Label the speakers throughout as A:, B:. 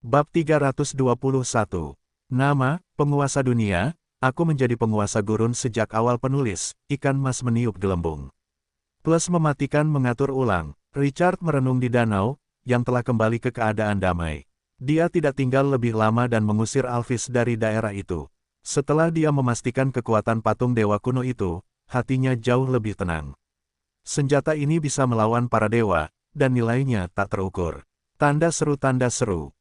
A: Bab 321. Nama, penguasa dunia, aku menjadi penguasa gurun sejak awal penulis, ikan mas meniup gelembung. Plus mematikan mengatur ulang, Richard merenung di danau, yang telah kembali ke keadaan damai. Dia tidak tinggal lebih lama dan mengusir Alvis dari daerah itu. Setelah dia memastikan kekuatan patung dewa kuno itu, hatinya jauh lebih tenang. Senjata ini bisa melawan para dewa, dan nilainya tak terukur. Tanda seru.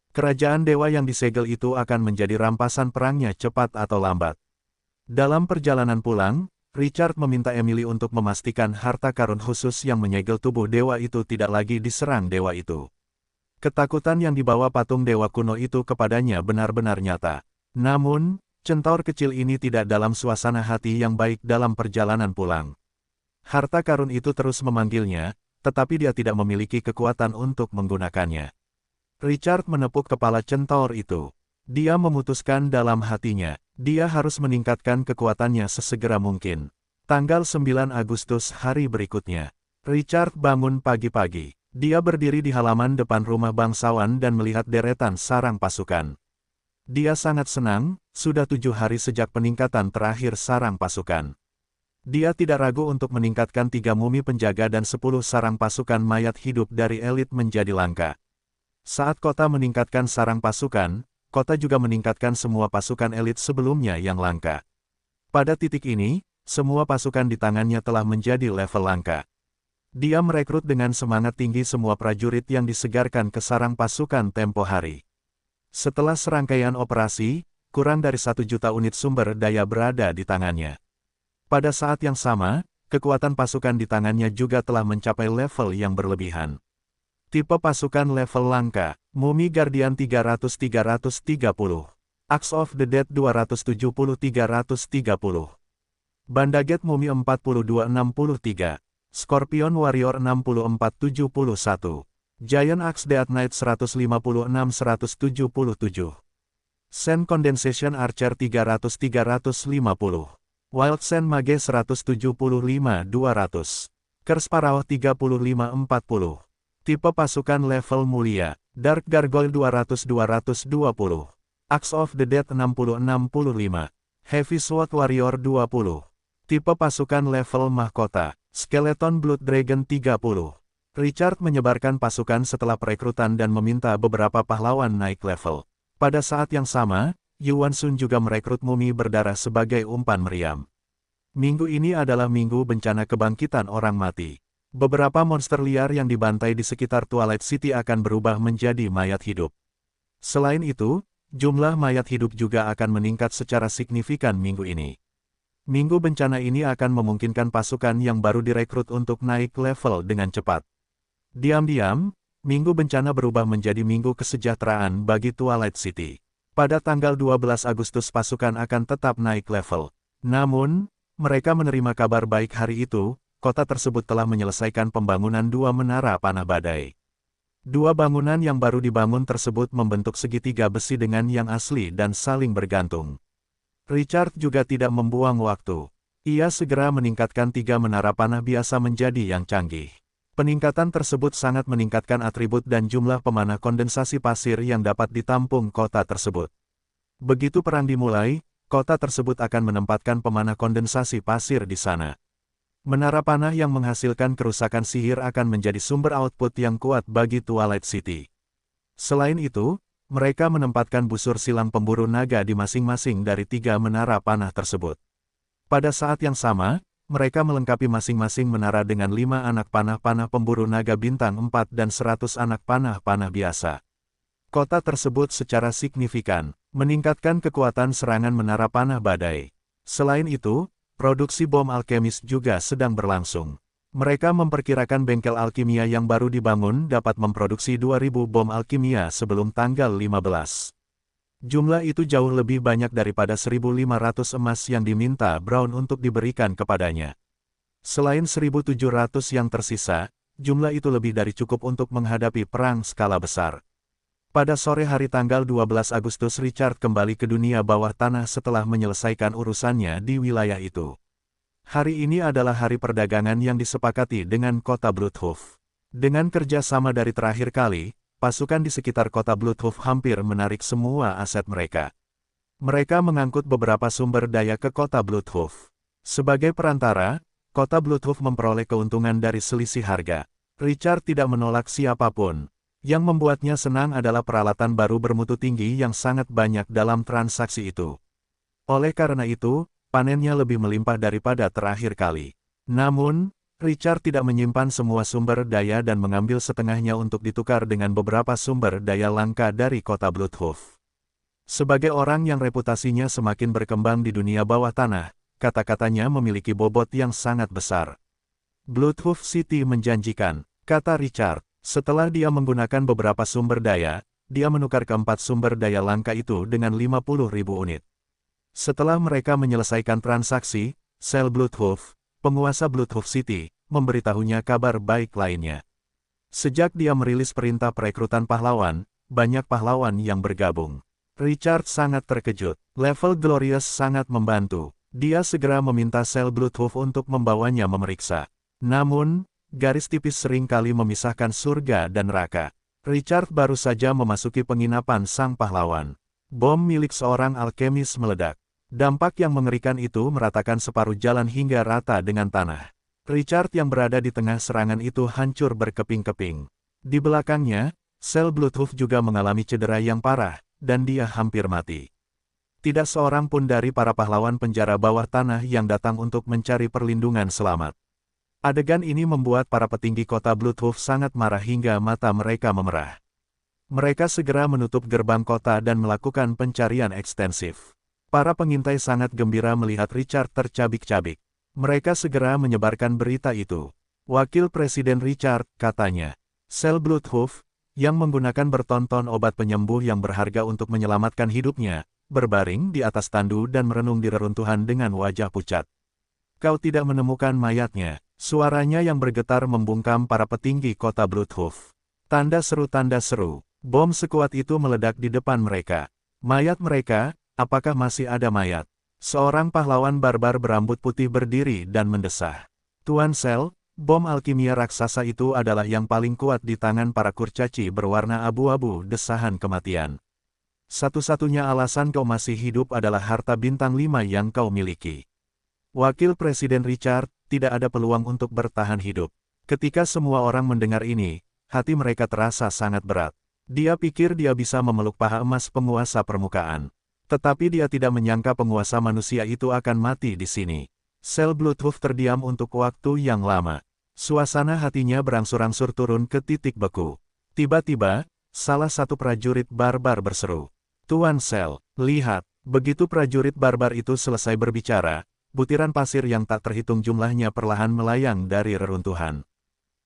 A: Kerajaan dewa yang disegel itu akan menjadi rampasan perangnya cepat atau lambat. Dalam perjalanan pulang, Richard meminta Emily untuk memastikan harta karun khusus yang menyegel tubuh dewa itu tidak lagi diserang dewa itu. Ketakutan yang dibawa patung dewa kuno itu kepadanya benar-benar nyata. Namun, centaur kecil ini tidak dalam suasana hati yang baik dalam perjalanan pulang. Harta karun itu terus memanggilnya, tetapi dia tidak memiliki kekuatan untuk menggunakannya. Richard menepuk kepala centaur itu. Dia memutuskan dalam hatinya, dia harus meningkatkan kekuatannya sesegera mungkin. Tanggal 9 Agustus hari berikutnya, Richard bangun pagi-pagi. Dia berdiri di halaman depan rumah bangsawan dan melihat deretan sarang pasukan. Dia sangat senang, sudah 7 hari sejak peningkatan terakhir sarang pasukan. Dia tidak ragu untuk meningkatkan 3 mumi penjaga dan 10 sarang pasukan mayat hidup dari elit menjadi langka. Saat kota meningkatkan sarang pasukan, kota juga meningkatkan semua pasukan elit sebelumnya yang langka. Pada titik ini, semua pasukan di tangannya telah menjadi level langka. Dia merekrut dengan semangat tinggi semua prajurit yang disegarkan ke sarang pasukan tempo hari. Setelah serangkaian operasi, kurang dari 1 juta unit sumber daya berada di tangannya. Pada saat yang sama, kekuatan pasukan di tangannya juga telah mencapai level yang berlebihan. Tipe pasukan level langka, Mumi Guardian 300-330, Axe of the Dead 270-330, Bandaget Mumi 42-63, Scorpion Warrior 64-71, Giant Axe Death Knight 156-177, Sand Condensation Archer 300-350, Wild Sand Mage 175-200, Curse Pharaoh 35-40. Tipe pasukan level mulia, Dark Gargoyle 200-220, Axe of the Dead 60-65, Heavy Sword Warrior 20. Tipe pasukan level mahkota, Skeleton Blood Dragon 30. Richard menyebarkan pasukan setelah perekrutan dan meminta beberapa pahlawan naik level. Pada saat yang sama, Yuan Sun juga merekrut mumi berdarah sebagai umpan meriam. Minggu ini adalah minggu bencana kebangkitan orang mati. Beberapa monster liar yang dibantai di sekitar Twilight City akan berubah menjadi mayat hidup. Selain itu, jumlah mayat hidup juga akan meningkat secara signifikan minggu ini. Minggu bencana ini akan memungkinkan pasukan yang baru direkrut untuk naik level dengan cepat. Diam-diam, minggu bencana berubah menjadi minggu kesejahteraan bagi Twilight City. Pada tanggal 12 Agustus pasukan akan tetap naik level. Namun, mereka menerima kabar baik hari itu. Kota tersebut telah menyelesaikan pembangunan 2 menara panah badai. 2 bangunan yang baru dibangun tersebut membentuk segitiga besi dengan yang asli dan saling bergantung. Richard juga tidak membuang waktu. Ia segera meningkatkan 3 menara panah biasa menjadi yang canggih. Peningkatan tersebut sangat meningkatkan atribut dan jumlah pemanah kondensasi pasir yang dapat ditampung kota tersebut. Begitu perang dimulai, kota tersebut akan menempatkan pemanah kondensasi pasir di sana. Menara panah yang menghasilkan kerusakan sihir akan menjadi sumber output yang kuat bagi Twilight City. Selain itu, mereka menempatkan busur silang pemburu naga di masing-masing dari 3 menara panah tersebut. Pada saat yang sama, mereka melengkapi masing-masing menara dengan 5 anak panah-panah pemburu naga bintang 4 dan 100 anak panah-panah biasa. Kota tersebut secara signifikan meningkatkan kekuatan serangan menara panah badai. Selain itu, produksi bom alkemis juga sedang berlangsung. Mereka memperkirakan bengkel alkimia yang baru dibangun dapat memproduksi 2.000 bom alkimia sebelum tanggal 15. Jumlah itu jauh lebih banyak daripada 1.500 emas yang diminta Brown untuk diberikan kepadanya. Selain 1.700 yang tersisa, jumlah itu lebih dari cukup untuk menghadapi perang skala besar. Pada sore hari tanggal 12 Agustus Richard kembali ke dunia bawah tanah setelah menyelesaikan urusannya di wilayah itu. Hari ini adalah hari perdagangan yang disepakati dengan kota Bloodhoof. Dengan kerja sama dari terakhir kali, pasukan di sekitar kota Bloodhoof hampir menarik semua aset mereka. Mereka mengangkut beberapa sumber daya ke kota Bloodhoof. Sebagai perantara, kota Bloodhoof memperoleh keuntungan dari selisih harga. Richard tidak menolak siapapun. Yang membuatnya senang adalah peralatan baru bermutu tinggi yang sangat banyak dalam transaksi itu. Oleh karena itu, panennya lebih melimpah daripada terakhir kali. Namun, Richard tidak menyimpan semua sumber daya dan mengambil setengahnya untuk ditukar dengan beberapa sumber daya langka dari kota Bloodhoof. Sebagai orang yang reputasinya semakin berkembang di dunia bawah tanah, kata-katanya memiliki bobot yang sangat besar. Bloodhoof City menjanjikan, kata Richard. Setelah dia menggunakan beberapa sumber daya, dia menukar keempat sumber daya langka itu dengan 50.000 unit. Setelah mereka menyelesaikan transaksi, sel Bloodhoof, penguasa Bloodhoof City, memberitahunya kabar baik lainnya. Sejak dia merilis perintah perekrutan pahlawan, banyak pahlawan yang bergabung. Richard sangat terkejut. Level Glorious sangat membantu. Dia segera meminta sel Bloodhoof untuk membawanya memeriksa. Namun, garis tipis sering kali memisahkan surga dan neraka. Richard baru saja memasuki penginapan sang pahlawan. Bom milik seorang alkemis meledak. Dampak yang mengerikan itu meratakan separuh jalan hingga rata dengan tanah. Richard yang berada di tengah serangan itu hancur berkeping-keping. Di belakangnya, sel Bloodhoof juga mengalami cedera yang parah, dan dia hampir mati. Tidak seorang pun dari para pahlawan penjara bawah tanah yang datang untuk mencari perlindungan selamat. Adegan ini membuat para petinggi kota Bloodhoof sangat marah hingga mata mereka memerah. Mereka segera menutup gerbang kota dan melakukan pencarian ekstensif. Para pengintai sangat gembira melihat Richard tercabik-cabik. Mereka segera menyebarkan berita itu. Wakil Presiden Richard, katanya, sel Bloodhoof, yang menggunakan bertonton obat penyembuh yang berharga untuk menyelamatkan hidupnya, berbaring di atas tandu dan merenung di reruntuhan dengan wajah pucat. Kau tidak menemukan mayatnya, suaranya yang bergetar membungkam para petinggi kota Bloodhoof. Tanda seru, bom sekuat itu meledak di depan mereka. Mayat mereka, apakah masih ada mayat? Seorang pahlawan barbar berambut putih berdiri dan mendesah. Tuan Sel, bom alkimia raksasa itu adalah yang paling kuat di tangan para kurcaci berwarna abu-abu, desahan kematian. Satu-satunya alasan kau masih hidup adalah harta bintang 5 yang kau miliki. Wakil Presiden Richard, tidak ada peluang untuk bertahan hidup. Ketika semua orang mendengar ini, hati mereka terasa sangat berat. Dia pikir dia bisa memeluk paha emas penguasa permukaan. Tetapi dia tidak menyangka penguasa manusia itu akan mati di sini. Sel Bloodhoof terdiam untuk waktu yang lama. Suasana hatinya berangsur-angsur turun ke titik beku. Tiba-tiba, salah satu prajurit barbar berseru. Tuan Sel, lihat, begitu prajurit barbar itu selesai berbicara, butiran pasir yang tak terhitung jumlahnya perlahan melayang dari reruntuhan.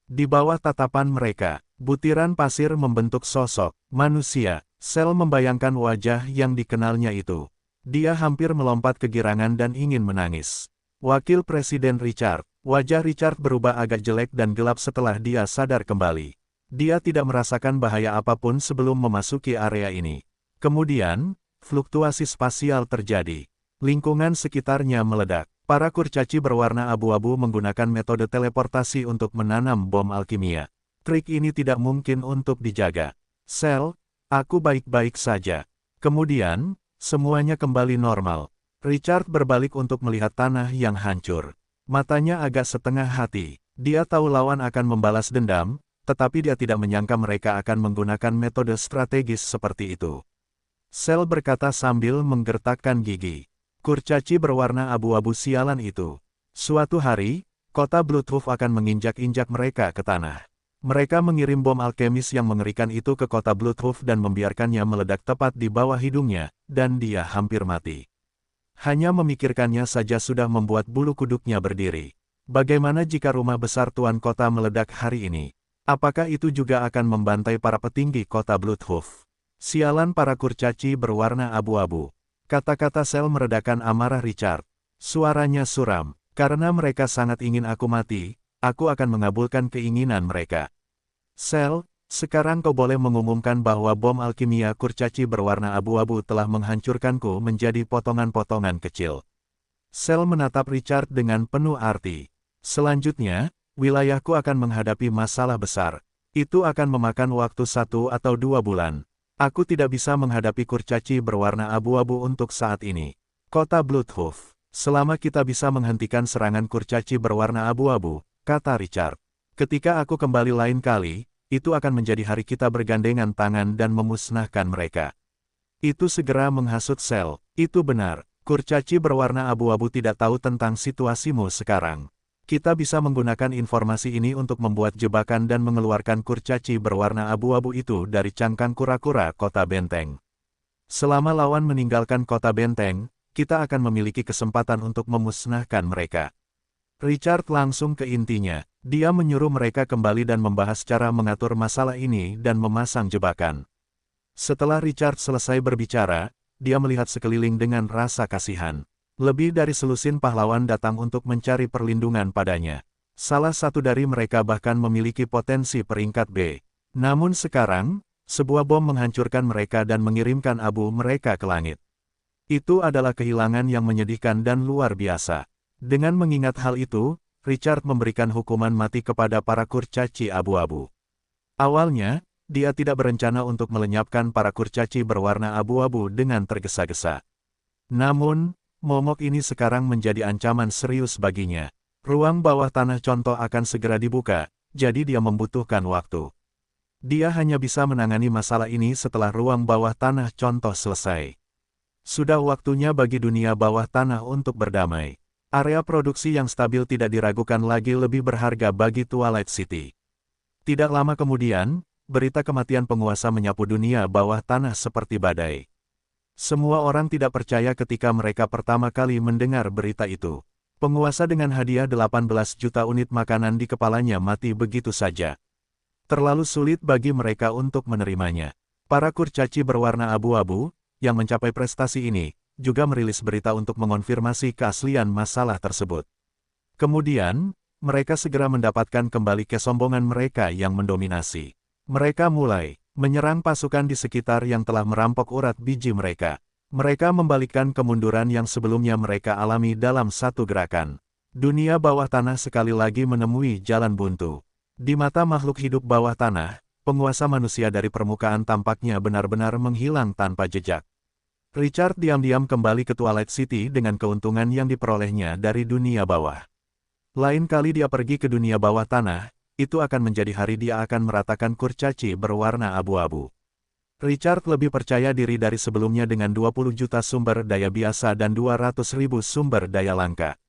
A: Di bawah tatapan mereka, butiran pasir membentuk sosok manusia. Sel membayangkan wajah yang dikenalnya itu. Dia hampir melompat kegirangan dan ingin menangis. Wakil Presiden Richard. Wajah Richard berubah agak jelek dan gelap setelah dia sadar kembali. Dia tidak merasakan bahaya apapun sebelum memasuki area ini. Kemudian, fluktuasi spasial terjadi. Lingkungan sekitarnya meledak. Para kurcaci berwarna abu-abu menggunakan metode teleportasi untuk menanam bom alkimia. Trik ini tidak mungkin untuk dijaga. Sel, aku baik-baik saja. Kemudian, semuanya kembali normal. Richard berbalik untuk melihat tanah yang hancur. Matanya agak setengah hati. Dia tahu lawan akan membalas dendam, tetapi dia tidak menyangka mereka akan menggunakan metode strategis seperti itu. Sel berkata sambil menggertakkan gigi. Kurcaci berwarna abu-abu sialan itu. Suatu hari, kota Bloodhoof akan menginjak-injak mereka ke tanah. Mereka mengirim bom alkemis yang mengerikan itu ke kota Bloodhoof dan membiarkannya meledak tepat di bawah hidungnya, dan dia hampir mati. Hanya memikirkannya saja sudah membuat bulu kuduknya berdiri. Bagaimana jika rumah besar tuan kota meledak hari ini? Apakah itu juga akan membantai para petinggi kota Bloodhoof? Sialan para kurcaci berwarna abu-abu. Kata-kata Sel meredakan amarah Richard. Suaranya suram. Karena mereka sangat ingin aku mati, aku akan mengabulkan keinginan mereka. Sel, sekarang kau boleh mengumumkan bahwa bom alkimia kurcaci berwarna abu-abu telah menghancurkanku menjadi potongan-potongan kecil. Sel menatap Richard dengan penuh arti. Selanjutnya, wilayahku akan menghadapi masalah besar. Itu akan memakan waktu 1 atau 2 bulan. Aku tidak bisa menghadapi kurcaci berwarna abu-abu untuk saat ini. Kota Bloodhoof. Selama kita bisa menghentikan serangan kurcaci berwarna abu-abu, kata Richard. Ketika aku kembali lain kali, itu akan menjadi hari kita bergandengan tangan dan memusnahkan mereka. Itu segera menghasut Sel. Itu benar. Kurcaci berwarna abu-abu tidak tahu tentang situasimu sekarang. Kita bisa menggunakan informasi ini untuk membuat jebakan dan mengeluarkan kurcaci berwarna abu-abu itu dari cangkang kura-kura kota benteng. Selama lawan meninggalkan kota benteng, kita akan memiliki kesempatan untuk memusnahkan mereka. Richard langsung ke intinya. Dia menyuruh mereka kembali dan membahas cara mengatur masalah ini dan memasang jebakan. Setelah Richard selesai berbicara, dia melihat sekeliling dengan rasa kasihan. Lebih dari selusin pahlawan datang untuk mencari perlindungan padanya. Salah satu dari mereka bahkan memiliki potensi peringkat B. Namun sekarang, sebuah bom menghancurkan mereka dan mengirimkan abu mereka ke langit. Itu adalah kehilangan yang menyedihkan dan luar biasa. Dengan mengingat hal itu, Richard memberikan hukuman mati kepada para kurcaci abu-abu. Awalnya, dia tidak berencana untuk melenyapkan para kurcaci berwarna abu-abu dengan tergesa-gesa. Namun, momok ini sekarang menjadi ancaman serius baginya. Ruang bawah tanah contoh akan segera dibuka, jadi dia membutuhkan waktu. Dia hanya bisa menangani masalah ini setelah ruang bawah tanah contoh selesai. Sudah waktunya bagi dunia bawah tanah untuk berdamai. Area produksi yang stabil tidak diragukan lagi lebih berharga bagi Twilight City. Tidak lama kemudian, berita kematian penguasa menyapu dunia bawah tanah seperti badai. Semua orang tidak percaya ketika mereka pertama kali mendengar berita itu. Penguasa dengan hadiah 18 juta unit makanan di kepalanya mati begitu saja. Terlalu sulit bagi mereka untuk menerimanya. Para kurcaci berwarna abu-abu, yang mencapai prestasi ini, juga merilis berita untuk mengonfirmasi keaslian masalah tersebut. Kemudian, mereka segera mendapatkan kembali kesombongan mereka yang mendominasi. Mereka mulai menyerang pasukan di sekitar yang telah merampok urat biji mereka. Mereka membalikkan kemunduran yang sebelumnya mereka alami dalam satu gerakan. Dunia bawah tanah sekali lagi menemui jalan buntu. Di mata makhluk hidup bawah tanah, penguasa manusia dari permukaan tampaknya benar-benar menghilang tanpa jejak. Richard diam-diam kembali ke Twilight City dengan keuntungan yang diperolehnya dari dunia bawah. Lain kali dia pergi ke dunia bawah tanah, itu akan menjadi hari dia akan meratakan kurcaci berwarna abu-abu. Richard lebih percaya diri dari sebelumnya dengan 20 juta sumber daya biasa dan 200.000 sumber daya langka.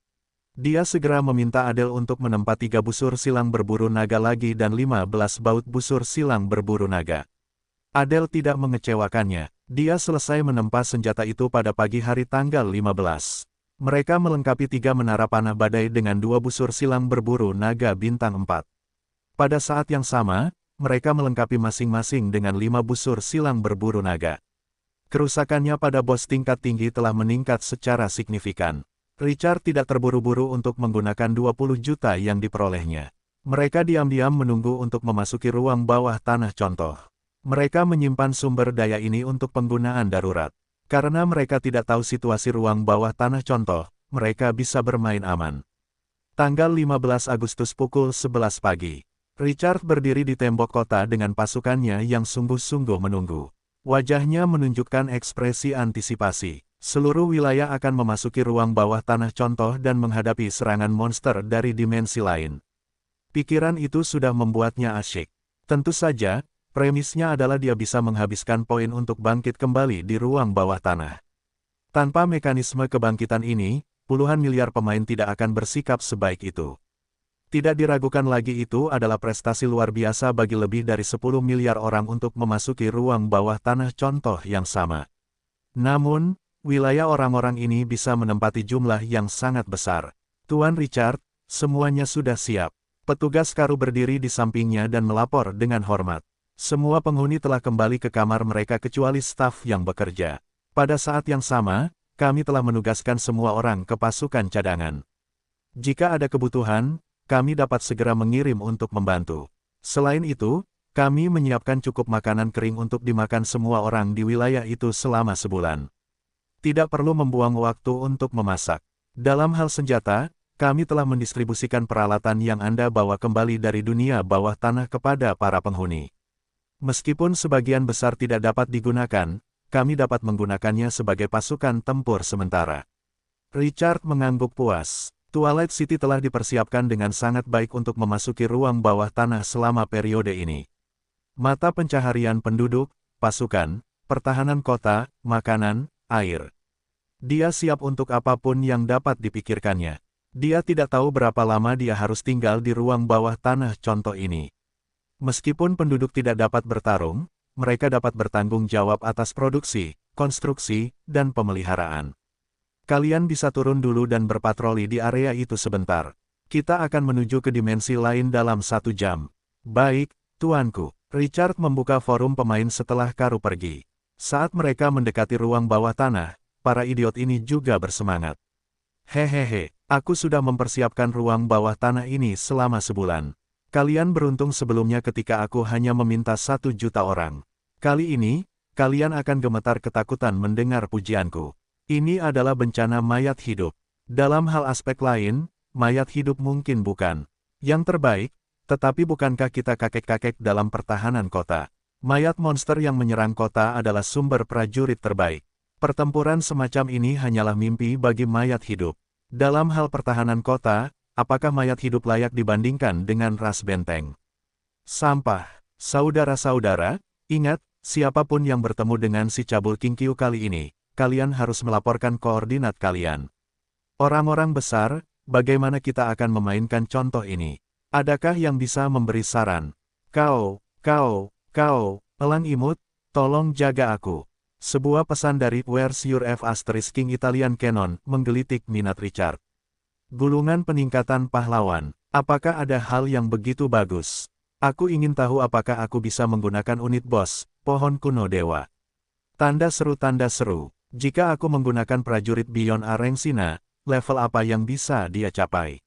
A: Dia segera meminta Adele untuk menempa 3 busur silang berburu naga lagi dan 15 baut busur silang berburu naga. Adele tidak mengecewakannya. Dia selesai menempa senjata itu pada pagi hari tanggal 15. Mereka melengkapi 3 menara panah badai dengan 2 busur silang berburu naga bintang 4. Pada saat yang sama, mereka melengkapi masing-masing dengan 5 busur silang berburu naga. Kerusakannya pada bos tingkat tinggi telah meningkat secara signifikan. Richard tidak terburu-buru untuk menggunakan 20 juta yang diperolehnya. Mereka diam-diam menunggu untuk memasuki ruang bawah tanah contoh. Mereka menyimpan sumber daya ini untuk penggunaan darurat. Karena mereka tidak tahu situasi ruang bawah tanah contoh, mereka bisa bermain aman. Tanggal 15 Agustus pukul 11 pagi. Richard berdiri di tembok kota dengan pasukannya yang sungguh-sungguh menunggu. Wajahnya menunjukkan ekspresi antisipasi. Seluruh wilayah akan memasuki ruang bawah tanah contoh dan menghadapi serangan monster dari dimensi lain. Pikiran itu sudah membuatnya asyik. Tentu saja, premisnya adalah dia bisa menghabiskan poin untuk bangkit kembali di ruang bawah tanah. Tanpa mekanisme kebangkitan ini, puluhan miliar pemain tidak akan bersikap sebaik itu. Tidak diragukan lagi itu adalah prestasi luar biasa bagi lebih dari 10 miliar orang untuk memasuki ruang bawah tanah contoh yang sama. Namun, wilayah orang-orang ini bisa menempati jumlah yang sangat besar. Tuan Richard, semuanya sudah siap. Petugas Karu berdiri di sampingnya dan melapor dengan hormat. Semua penghuni telah kembali ke kamar mereka kecuali staf yang bekerja. Pada saat yang sama, kami telah menugaskan semua orang ke pasukan cadangan. Jika ada kebutuhan, kami dapat segera mengirim untuk membantu. Selain itu, kami menyiapkan cukup makanan kering untuk dimakan semua orang di wilayah itu selama sebulan. Tidak perlu membuang waktu untuk memasak. Dalam hal senjata, kami telah mendistribusikan peralatan yang Anda bawa kembali dari dunia bawah tanah kepada para penghuni. Meskipun sebagian besar tidak dapat digunakan, kami dapat menggunakannya sebagai pasukan tempur sementara. Richard mengangguk puas. Twilight City telah dipersiapkan dengan sangat baik untuk memasuki ruang bawah tanah selama periode ini. Mata pencaharian penduduk, pasukan, pertahanan kota, makanan, air. Dia siap untuk apapun yang dapat dipikirkannya. Dia tidak tahu berapa lama dia harus tinggal di ruang bawah tanah contoh ini. Meskipun penduduk tidak dapat bertarung, mereka dapat bertanggung jawab atas produksi, konstruksi, dan pemeliharaan. Kalian bisa turun dulu dan berpatroli di area itu sebentar. Kita akan menuju ke dimensi lain dalam 1 jam. Baik, tuanku. Richard membuka forum pemain setelah Karu pergi. Saat mereka mendekati ruang bawah tanah, para idiot ini juga bersemangat. Hehehe, aku sudah mempersiapkan ruang bawah tanah ini selama sebulan. Kalian beruntung sebelumnya ketika aku hanya meminta 1 juta orang. Kali ini, kalian akan gemetar ketakutan mendengar pujianku. Ini adalah bencana mayat hidup. Dalam hal aspek lain, mayat hidup mungkin bukan yang terbaik, tetapi bukankah kita kakek-kakek dalam pertahanan kota? Mayat monster yang menyerang kota adalah sumber prajurit terbaik. Pertempuran semacam ini hanyalah mimpi bagi mayat hidup. Dalam hal pertahanan kota, apakah mayat hidup layak dibandingkan dengan ras benteng? Sampah. Saudara-saudara, ingat, siapapun yang bertemu dengan si cabul Kinkyu kali ini, kalian harus melaporkan koordinat kalian. Orang-orang besar, bagaimana kita akan memainkan contoh ini? Adakah yang bisa memberi saran? Kau, elang imut, tolong jaga aku. Sebuah pesan dari Where's Your F*** King Italian Canon menggelitik minat Richard. Gulungan peningkatan pahlawan. Apakah ada hal yang begitu bagus? Aku ingin tahu apakah aku bisa menggunakan unit bos, pohon kuno dewa. Tanda seru. Jika aku menggunakan prajurit Beyond Arengsina, level apa yang bisa dia capai?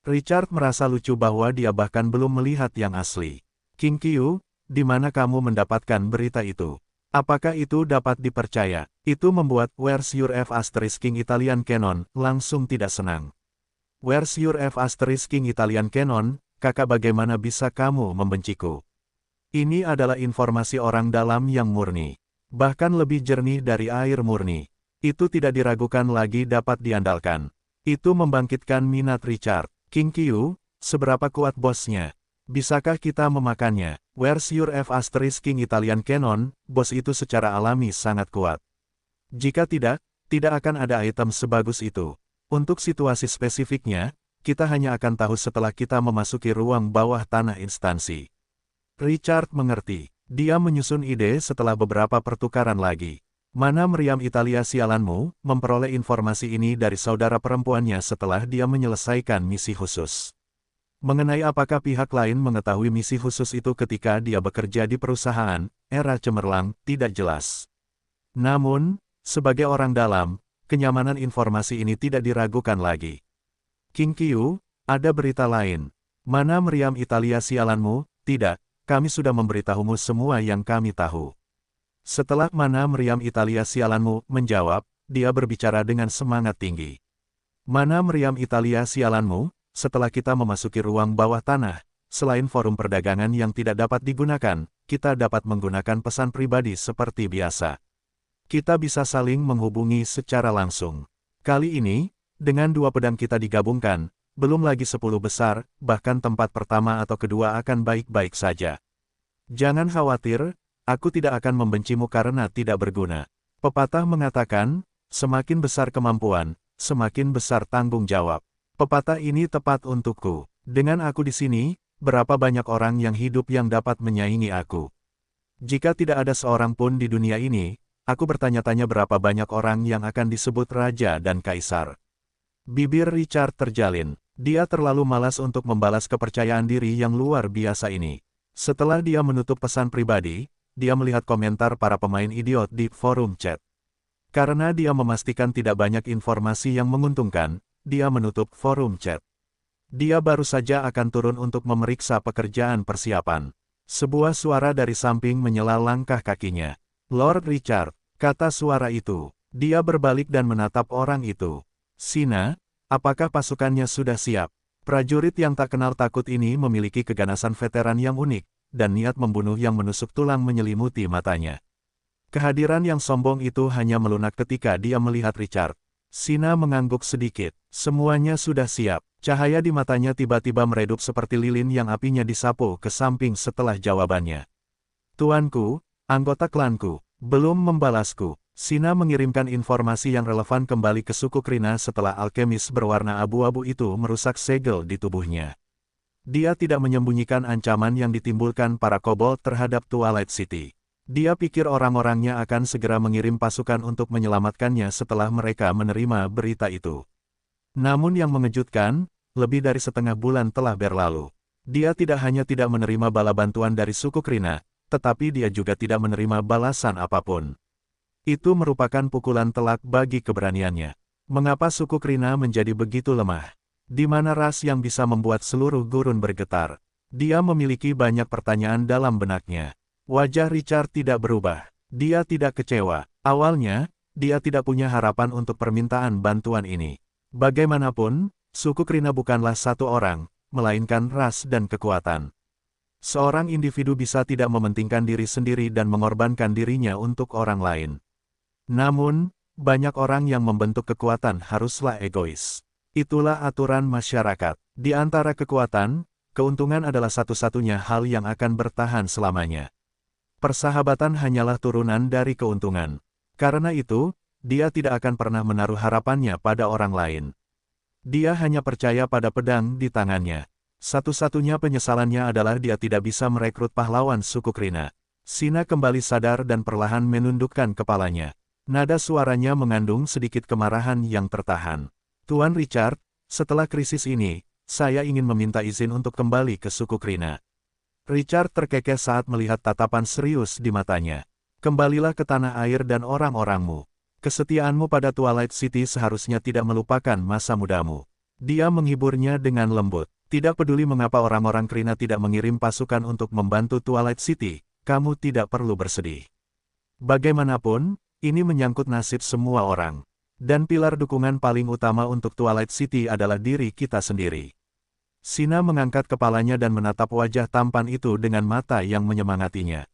A: Richard merasa lucu bahwa dia bahkan belum melihat yang asli. Kinkyu, di mana kamu mendapatkan berita itu? Apakah itu dapat dipercaya? Itu membuat Where's Your F*** King Italian Canon langsung tidak senang. Where's Your F*** King Italian Canon, kakak, bagaimana bisa kamu membenciku? Ini adalah informasi orang dalam yang murni. Bahkan lebih jernih dari air murni. Itu tidak diragukan lagi dapat diandalkan. Itu membangkitkan minat Richard. Kinkyu, seberapa kuat bosnya? Bisakah kita memakannya? Where's Your F*** King Italian Canon, bos itu secara alami sangat kuat. Jika tidak akan ada item sebagus itu. Untuk situasi spesifiknya, kita hanya akan tahu setelah kita memasuki ruang bawah tanah instansi. Richard mengerti. Dia menyusun ide setelah beberapa pertukaran lagi. Mana meriam Italia sialanmu, memperoleh informasi ini dari saudara perempuannya setelah dia menyelesaikan misi khusus. Mengenai apakah pihak lain mengetahui misi khusus itu ketika dia bekerja di perusahaan, era cemerlang, tidak jelas. Namun, sebagai orang dalam, kenyamanan informasi ini tidak diragukan lagi. Kinkyu, ada berita lain. Mana meriam Italia sialanmu? Tidak. Kami sudah memberitahumu semua yang kami tahu. Setelah mana meriam Italia sialanmu menjawab, dia berbicara dengan semangat tinggi. Mana meriam Italia sialanmu, setelah kita memasuki ruang bawah tanah, selain forum perdagangan yang tidak dapat digunakan, kita dapat menggunakan pesan pribadi seperti biasa. Kita bisa saling menghubungi secara langsung. Kali ini, dengan 2 pedang kita digabungkan, belum lagi 10 besar, bahkan tempat pertama atau kedua akan baik-baik saja. Jangan khawatir, aku tidak akan membencimu karena tidak berguna. Pepatah mengatakan, semakin besar kemampuan, semakin besar tanggung jawab. Pepatah ini tepat untukku. Dengan aku di sini, berapa banyak orang yang hidup yang dapat menyaingi aku? Jika tidak ada seorang pun di dunia ini, aku bertanya-tanya berapa banyak orang yang akan disebut raja dan kaisar. Bibir Richard terjalin. Dia terlalu malas untuk membalas kepercayaan diri yang luar biasa ini. Setelah dia menutup pesan pribadi, dia melihat komentar para pemain idiot di forum chat. Karena dia memastikan tidak banyak informasi yang menguntungkan, dia menutup forum chat. Dia baru saja akan turun untuk memeriksa pekerjaan persiapan. Sebuah suara dari samping menyela langkah kakinya. Lord Richard, kata suara itu. Dia berbalik dan menatap orang itu. Sina, Apakah pasukannya sudah siap? Prajurit yang tak kenal takut ini memiliki keganasan veteran yang unik, dan niat membunuh yang menusuk tulang menyelimuti matanya. Kehadiran yang sombong itu hanya melunak ketika dia melihat Richard. Sina mengangguk sedikit. Semuanya sudah siap. Cahaya di matanya tiba-tiba meredup seperti lilin yang apinya disapu ke samping setelah jawabannya. Tuanku, anggota klanku, belum membalasku. Sina mengirimkan informasi yang relevan kembali ke suku Krina setelah alkemis berwarna abu-abu itu merusak segel di tubuhnya. Dia tidak menyembunyikan ancaman yang ditimbulkan para kobold terhadap Twilight City. Dia pikir orang-orangnya akan segera mengirim pasukan untuk menyelamatkannya setelah mereka menerima berita itu. Namun yang mengejutkan, lebih dari setengah bulan telah berlalu. Dia tidak hanya tidak menerima bala bantuan dari suku Krina, tetapi dia juga tidak menerima balasan apapun. Itu merupakan pukulan telak bagi keberaniannya. Mengapa suku Krina menjadi begitu lemah? Di mana ras yang bisa membuat seluruh gurun bergetar? Dia memiliki banyak pertanyaan dalam benaknya. Wajah Richard tidak berubah. Dia tidak kecewa. Awalnya, dia tidak punya harapan untuk permintaan bantuan ini. Bagaimanapun, suku Krina bukanlah satu orang, melainkan ras dan kekuatan. Seorang individu bisa tidak mementingkan diri sendiri dan mengorbankan dirinya untuk orang lain. Namun, banyak orang yang membentuk kekuatan haruslah egois. Itulah aturan masyarakat. Di antara kekuatan, keuntungan adalah satu-satunya hal yang akan bertahan selamanya. Persahabatan hanyalah turunan dari keuntungan. Karena itu, dia tidak akan pernah menaruh harapannya pada orang lain. Dia hanya percaya pada pedang di tangannya. Satu-satunya penyesalannya adalah dia tidak bisa merekrut pahlawan suku Krina. Sina kembali sadar dan perlahan menundukkan kepalanya. Nada suaranya mengandung sedikit kemarahan yang tertahan. Tuan Richard, setelah krisis ini, saya ingin meminta izin untuk kembali ke suku Krina. Richard terkekeh saat melihat tatapan serius di matanya. Kembalilah ke tanah air dan orang-orangmu. Kesetiaanmu pada Twilight City seharusnya tidak melupakan masa mudamu. Dia menghiburnya dengan lembut. Tidak peduli mengapa orang-orang Krina tidak mengirim pasukan untuk membantu Twilight City, kamu tidak perlu bersedih. Bagaimanapun, ini menyangkut nasib semua orang. Dan pilar dukungan paling utama untuk Twilight City adalah diri kita sendiri. Sina mengangkat kepalanya dan menatap wajah tampan itu dengan mata yang menyemangatinya.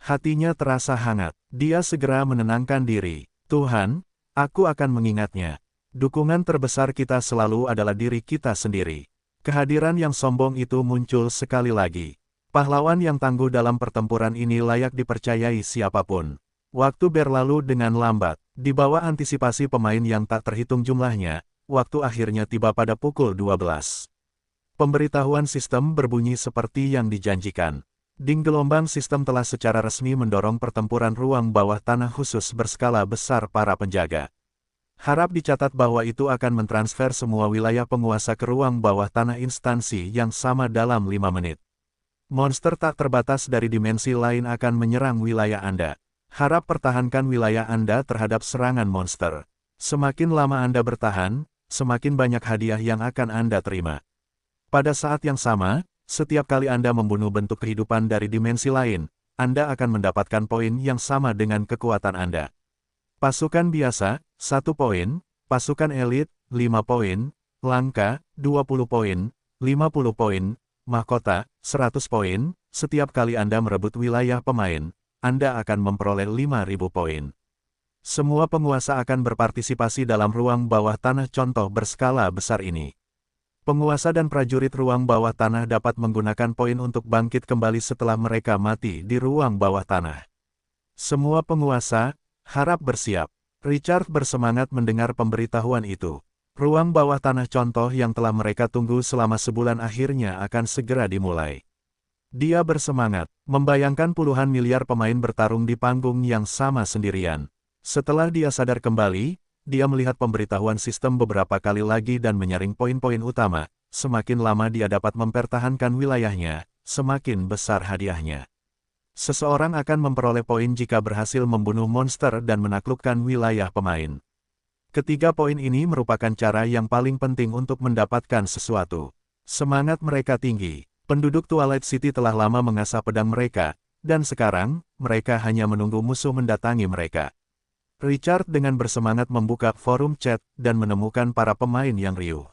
A: Hatinya terasa hangat. Dia segera menenangkan diri. Tuhan, aku akan mengingatnya. Dukungan terbesar kita selalu adalah diri kita sendiri. Kehadiran yang sombong itu muncul sekali lagi. Pahlawan yang tangguh dalam pertempuran ini layak dipercayai siapapun. Waktu berlalu dengan lambat. Di bawah antisipasi pemain yang tak terhitung jumlahnya, waktu akhirnya tiba pada pukul 12. Pemberitahuan sistem berbunyi seperti yang dijanjikan. Ding gelombang sistem telah secara resmi mendorong pertempuran ruang bawah tanah khusus berskala besar para penjaga. Harap dicatat bahwa itu akan mentransfer semua wilayah penguasa ke ruang bawah tanah instansi yang sama dalam 5 menit. Monster tak terbatas dari dimensi lain akan menyerang wilayah Anda. Harap pertahankan wilayah Anda terhadap serangan monster. Semakin lama Anda bertahan, semakin banyak hadiah yang akan Anda terima. Pada saat yang sama, setiap kali Anda membunuh bentuk kehidupan dari dimensi lain, Anda akan mendapatkan poin yang sama dengan kekuatan Anda. Pasukan biasa, 1 poin, pasukan elit, 5 poin, langka, 20 poin, 50 poin, mahkota, 100 poin, setiap kali Anda merebut wilayah pemain, Anda akan memperoleh 5.000 poin. Semua penguasa akan berpartisipasi dalam ruang bawah tanah contoh berskala besar ini. Penguasa dan prajurit ruang bawah tanah dapat menggunakan poin untuk bangkit kembali setelah mereka mati di ruang bawah tanah. Semua penguasa, harap bersiap. Richard bersemangat mendengar pemberitahuan itu. Ruang bawah tanah contoh yang telah mereka tunggu selama sebulan akhirnya akan segera dimulai. Dia bersemangat, membayangkan puluhan miliar pemain bertarung di panggung yang sama sendirian. Setelah dia sadar kembali, dia melihat pemberitahuan sistem beberapa kali lagi dan menyaring poin-poin utama. Semakin lama dia dapat mempertahankan wilayahnya, semakin besar hadiahnya. Seseorang akan memperoleh poin jika berhasil membunuh monster dan menaklukkan wilayah pemain. Ketiga poin ini merupakan cara yang paling penting untuk mendapatkan sesuatu. Semangat mereka tinggi. Penduduk Twilight City telah lama mengasah pedang mereka, dan sekarang, mereka hanya menunggu musuh mendatangi mereka. Richard dengan bersemangat membuka forum chat dan menemukan para pemain yang riuh.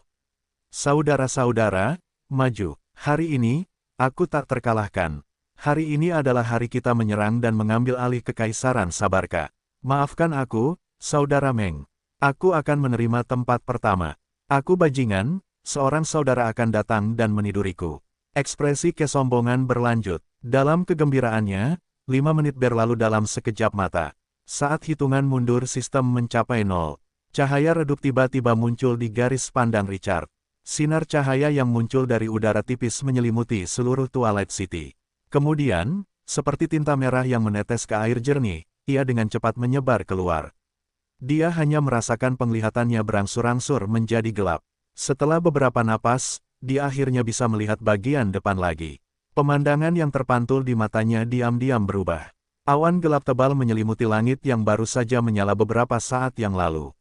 A: Saudara-saudara, maju. Hari ini, aku tak terkalahkan. Hari ini adalah hari kita menyerang dan mengambil alih kekaisaran Sabarka. Maafkan aku, Saudara Meng. Aku akan menerima tempat pertama. Aku bajingan, seorang saudara akan datang dan meniduriku. Ekspresi kesombongan berlanjut. Dalam kegembiraannya, 5 menit berlalu dalam sekejap mata. Saat hitungan mundur sistem mencapai 0, cahaya redup tiba-tiba muncul di garis pandang Richard. Sinar cahaya yang muncul dari udara tipis menyelimuti seluruh Twilight City. Kemudian, seperti tinta merah yang menetes ke air jernih, ia dengan cepat menyebar keluar. Dia hanya merasakan penglihatannya berangsur-angsur menjadi gelap. Setelah beberapa napas, dia akhirnya bisa melihat bagian depan lagi. Pemandangan yang terpantul di matanya diam-diam berubah. Awan gelap tebal menyelimuti langit yang baru saja menyala beberapa saat yang lalu.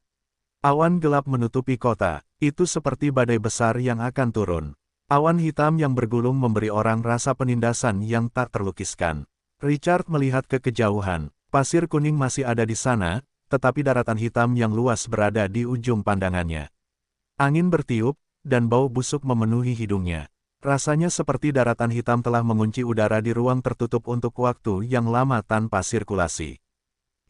A: Awan gelap menutupi kota, itu seperti badai besar yang akan turun. Awan hitam yang bergulung memberi orang rasa penindasan yang tak terlukiskan. Richard melihat ke kejauhan, pasir kuning masih ada di sana, tetapi daratan hitam yang luas berada di ujung pandangannya. Angin bertiup, dan bau busuk memenuhi hidungnya. Rasanya seperti daratan hitam telah mengunci udara di ruang tertutup untuk waktu yang lama tanpa sirkulasi.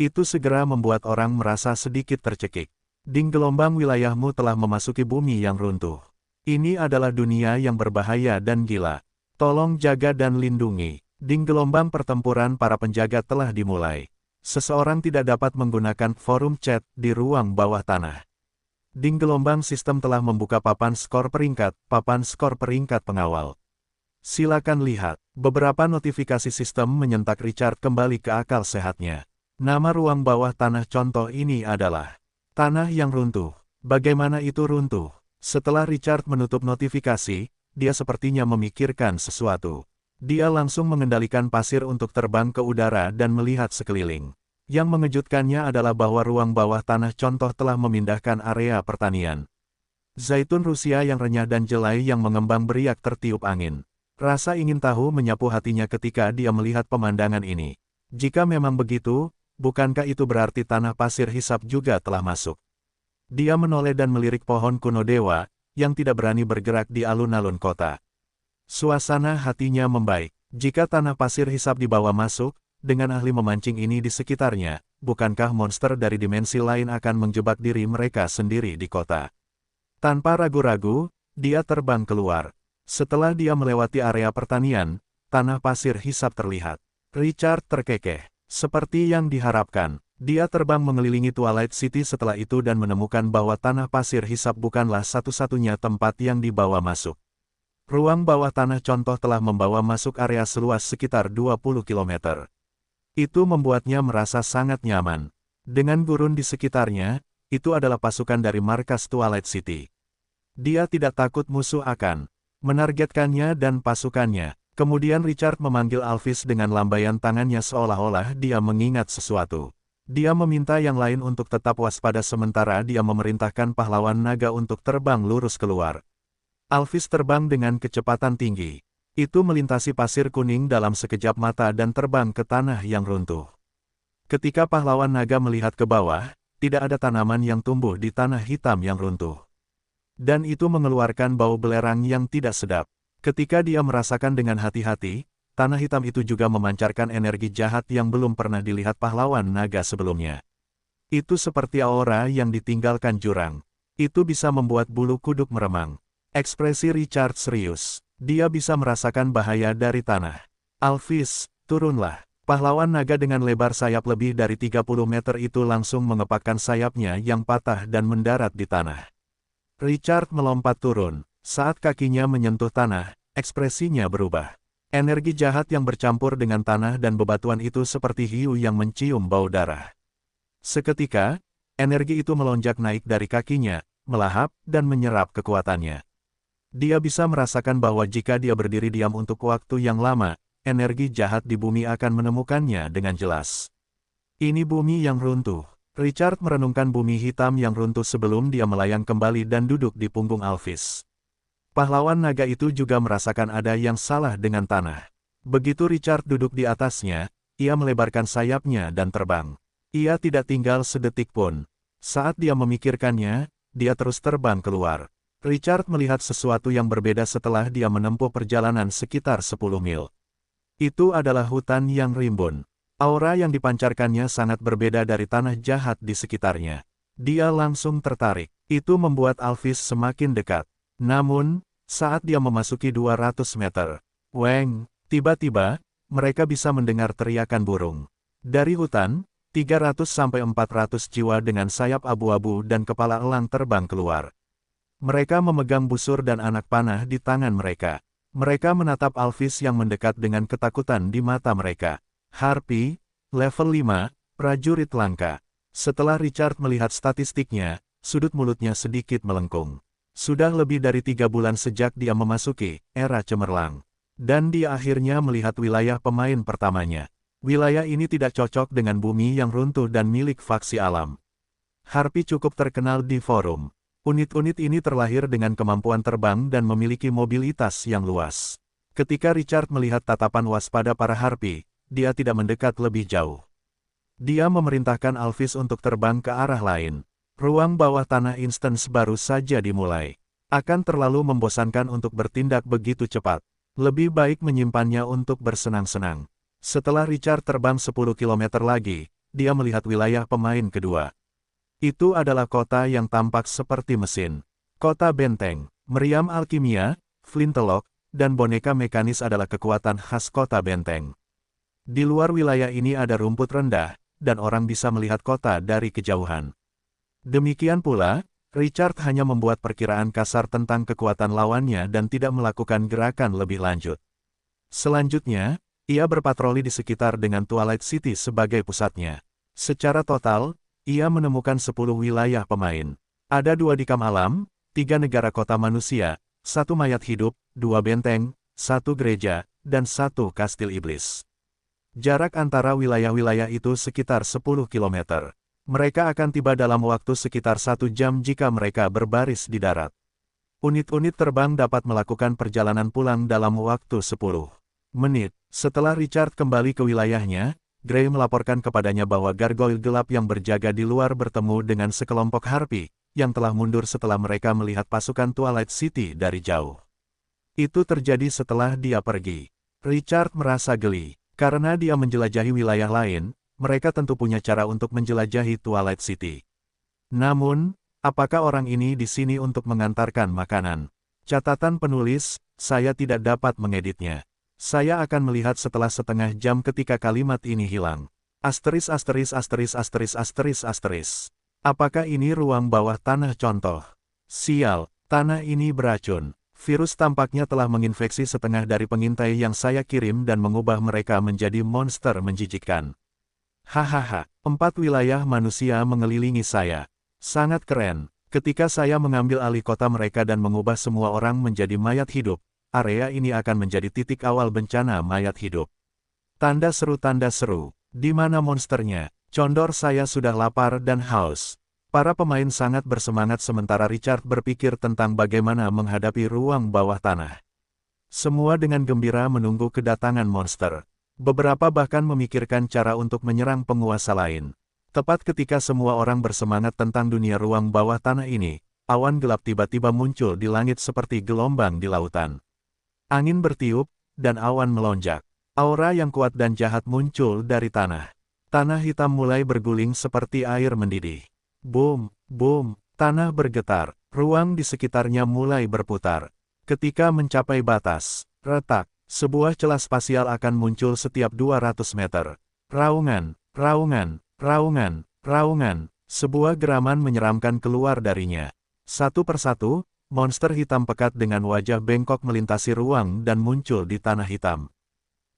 A: Itu segera membuat orang merasa sedikit tercekik. Ding, gelombang wilayahmu telah memasuki bumi yang runtuh. Ini adalah dunia yang berbahaya dan gila. Tolong jaga dan lindungi. Ding, gelombang pertempuran para penjaga telah dimulai. Seseorang tidak dapat menggunakan forum chat di ruang bawah tanah. Ding, gelombang sistem telah membuka papan skor peringkat pengawal. Silakan lihat, beberapa notifikasi sistem menyentak Richard kembali ke akal sehatnya. Nama ruang bawah tanah contoh ini adalah Tanah yang Runtuh. Bagaimana itu runtuh? Setelah Richard menutup notifikasi, dia sepertinya memikirkan sesuatu. Dia langsung mengendalikan pasir untuk terbang ke udara dan melihat sekeliling. Yang mengejutkannya adalah bahwa ruang bawah tanah contoh telah memindahkan area pertanian. Zaitun Rusia yang renyah dan jelai yang mengembang beriak tertiup angin. Rasa ingin tahu menyapu hatinya ketika dia melihat pemandangan ini. Jika memang begitu, bukankah itu berarti tanah pasir hisap juga telah masuk? Dia menoleh dan melirik pohon kuno dewa, yang tidak berani bergerak di alun-alun kota. Suasana hatinya membaik. Jika tanah pasir hisap dibawa masuk, dengan ahli memancing ini di sekitarnya, bukankah monster dari dimensi lain akan menjebak diri mereka sendiri di kota? Tanpa ragu-ragu, dia terbang keluar. Setelah dia melewati area pertanian, tanah pasir hisap terlihat. Richard terkekeh. Seperti yang diharapkan, dia terbang mengelilingi Twilight City setelah itu dan menemukan bahwa tanah pasir hisap bukanlah satu-satunya tempat yang dibawa masuk. Ruang bawah tanah contoh telah membawa masuk area seluas sekitar 20 km. Itu membuatnya merasa sangat nyaman. Dengan gurun di sekitarnya, itu adalah pasukan dari markas Twilight City. Dia tidak takut musuh akan menargetkannya dan pasukannya. Kemudian Richard memanggil Alphys dengan lambaian tangannya seolah-olah dia mengingat sesuatu. Dia meminta yang lain untuk tetap waspada sementara dia memerintahkan pahlawan naga untuk terbang lurus keluar. Alphys terbang dengan kecepatan tinggi. Itu melintasi pasir kuning dalam sekejap mata dan terbang ke tanah yang runtuh. Ketika pahlawan naga melihat ke bawah, tidak ada tanaman yang tumbuh di tanah hitam yang runtuh. Dan itu mengeluarkan bau belerang yang tidak sedap. Ketika dia merasakan dengan hati-hati, tanah hitam itu juga memancarkan energi jahat yang belum pernah dilihat pahlawan naga sebelumnya. Itu seperti aura yang ditinggalkan jurang. Itu bisa membuat bulu kuduk meremang. Ekspresi Richard serius. Dia bisa merasakan bahaya dari tanah. Alphys, turunlah. Pahlawan naga dengan lebar sayap lebih dari 30 meter itu langsung mengepakkan sayapnya yang patah dan mendarat di tanah. Richard melompat turun. Saat kakinya menyentuh tanah, ekspresinya berubah. Energi jahat yang bercampur dengan tanah dan bebatuan itu seperti hiu yang mencium bau darah. Seketika, energi itu melonjak naik dari kakinya, melahap dan menyerap kekuatannya. Dia bisa merasakan bahwa jika dia berdiri diam untuk waktu yang lama, energi jahat di bumi akan menemukannya dengan jelas. Ini bumi yang runtuh. Richard merenungkan bumi hitam yang runtuh sebelum dia melayang kembali dan duduk di punggung Alphys. Pahlawan naga itu juga merasakan ada yang salah dengan tanah. Begitu Richard duduk di atasnya, ia melebarkan sayapnya dan terbang. Ia tidak tinggal sedetik pun. Saat dia memikirkannya, dia terus terbang keluar. Richard melihat sesuatu yang berbeda setelah dia menempuh perjalanan sekitar 10 mil. Itu adalah hutan yang rimbun. Aura yang dipancarkannya sangat berbeda dari tanah jahat di sekitarnya. Dia langsung tertarik. Itu membuat Alphys semakin dekat. Namun, saat dia memasuki 200 meter, tiba-tiba, mereka bisa mendengar teriakan burung. Dari hutan, 300-400 jiwa dengan sayap abu-abu dan kepala elang terbang keluar. Mereka memegang busur dan anak panah di tangan mereka. Mereka menatap Alphys yang mendekat dengan ketakutan di mata mereka. Harpy, level 5, prajurit langka. Setelah Richard melihat statistiknya, sudut mulutnya sedikit melengkung. Sudah lebih dari 3 bulan sejak dia memasuki era cemerlang. Dan dia akhirnya melihat wilayah pemain pertamanya. Wilayah ini tidak cocok dengan bumi yang runtuh dan milik faksi alam. Harpy cukup terkenal di forum. Unit-unit ini terlahir dengan kemampuan terbang dan memiliki mobilitas yang luas. Ketika Richard melihat tatapan waspada para Harpy, dia tidak mendekat lebih jauh. Dia memerintahkan Alphys untuk terbang ke arah lain. Ruang bawah tanah Instance baru saja dimulai. Akan terlalu membosankan untuk bertindak begitu cepat. Lebih baik menyimpannya untuk bersenang-senang. Setelah Richard terbang 10 km lagi, dia melihat wilayah pemain kedua. Itu adalah kota yang tampak seperti mesin. Kota benteng, meriam alkimia, flintlock, dan boneka mekanis adalah kekuatan khas kota benteng. Di luar wilayah ini ada rumput rendah, dan orang bisa melihat kota dari kejauhan. Demikian pula, Richard hanya membuat perkiraan kasar tentang kekuatan lawannya dan tidak melakukan gerakan lebih lanjut. Selanjutnya, ia berpatroli di sekitar dengan Twilight City sebagai pusatnya. Secara total, ia menemukan 10 wilayah pemain. Ada 2 dikam alam, 3 negara kota manusia, 1 mayat hidup, 2 benteng, 1 gereja, dan 1 kastil iblis. Jarak antara wilayah-wilayah itu sekitar 10 km. Mereka akan tiba dalam waktu sekitar 1 jam jika mereka berbaris di darat. Unit-unit terbang dapat melakukan perjalanan pulang dalam waktu 10 menit. Setelah Richard kembali ke wilayahnya, Gray melaporkan kepadanya bahwa gargoyle gelap yang berjaga di luar bertemu dengan sekelompok Harpy, yang telah mundur setelah mereka melihat pasukan Twilight City dari jauh. Itu terjadi setelah dia pergi. Richard merasa geli. Karena dia menjelajahi wilayah lain, mereka tentu punya cara untuk menjelajahi Twilight City. Namun, apakah orang ini di sini untuk mengantarkan makanan? Catatan penulis, saya tidak dapat mengeditnya. Saya akan melihat setelah setengah jam ketika kalimat ini hilang. Asteris. Apakah ini ruang bawah tanah contoh? Sial, tanah ini beracun. Virus tampaknya telah menginfeksi setengah dari pengintai yang saya kirim dan mengubah mereka menjadi monster menjijikkan. Hahaha, 4 wilayah manusia mengelilingi saya. Sangat keren. Ketika saya mengambil alih kota mereka dan mengubah semua orang menjadi mayat hidup, area ini akan menjadi titik awal bencana mayat hidup. Tanda seru. Di mana monsternya? Condor, saya sudah lapar dan haus. Para pemain sangat bersemangat sementara Richard berpikir tentang bagaimana menghadapi ruang bawah tanah. Semua dengan gembira menunggu kedatangan monster. Beberapa bahkan memikirkan cara untuk menyerang penguasa lain. Tepat ketika semua orang bersemangat tentang dunia ruang bawah tanah ini, awan gelap tiba-tiba muncul di langit seperti gelombang di lautan. Angin bertiup, dan awan melonjak. Aura yang kuat dan jahat muncul dari tanah. Tanah hitam mulai berguling seperti air mendidih. Boom, tanah bergetar, ruang di sekitarnya mulai berputar. Ketika mencapai batas, retak, sebuah celah spasial akan muncul setiap 200 meter. Raungan, sebuah geraman menyeramkan keluar darinya. Satu persatu, monster hitam pekat dengan wajah bengkok melintasi ruang dan muncul di tanah hitam.